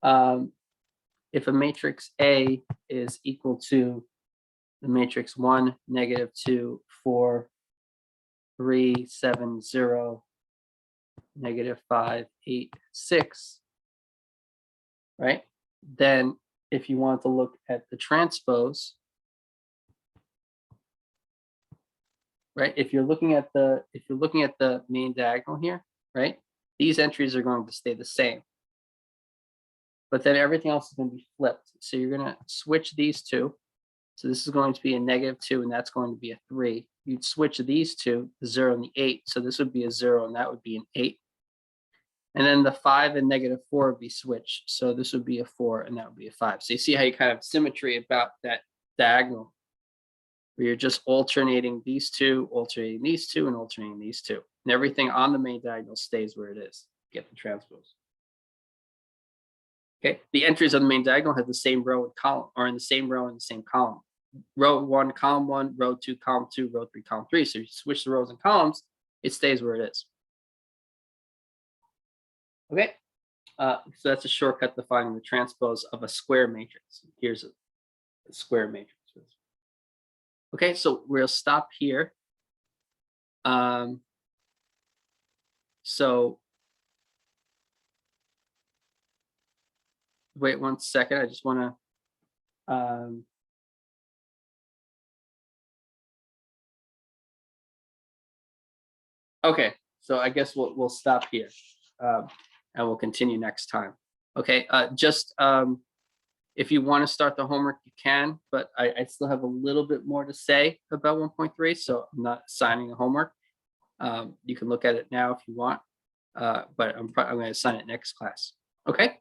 If a matrix A is equal to the matrix 1, -2, 4, 3, 7, 0, -5, 8, 6, right? Then if you want to look at the transpose, right? If you're looking at the main diagonal here, right? These entries are going to stay the same. But then everything else is going to be flipped. So you're going to switch these two. So this is going to be a -2, and that's going to be a 3. You'd switch these two, the 0 and the 8. So this would be a 0, and that would be an 8. And then the 5 and -4 would be switched. So this would be a 4, and that would be a 5. So you see how you kind of have symmetry about that diagonal, where you're just alternating these two, alternating these two, and alternating these two. And everything on the main diagonal stays where it is. Get the transpose. Okay, the entries on the main diagonal have the same row and column, or in the same row and the same column. Row 1, column 1, row 2, column 2, row 3, column 3. So you switch the rows and columns, it stays where it is. Okay, so that's a shortcut to finding the transpose of a square matrix. Here's a square matrix. Okay, so we'll stop here. So wait one second. I just want to okay, so I guess we'll stop here, and we'll continue next time. Okay, if you want to start the homework, you can, but I still have a little bit more to say about 1.3, so I'm not assigning the homework. You can look at it now if you want, but I'm going to assign it next class. Okay?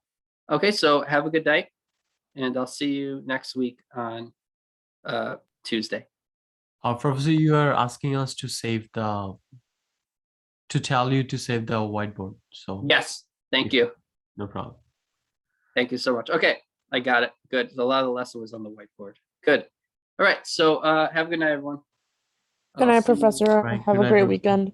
Okay, so have a good day, and I'll see you next week on Tuesday. Professor, you are asking us to tell you to save the whiteboard. So Yes, thank you. No problem. Thank you so much. Okay, I got it. Good. A lot of the lesson was on the whiteboard. Good. All right. So have a good night, everyone. Good night, Professor. Right. Have Good a night, great Professor. weekend.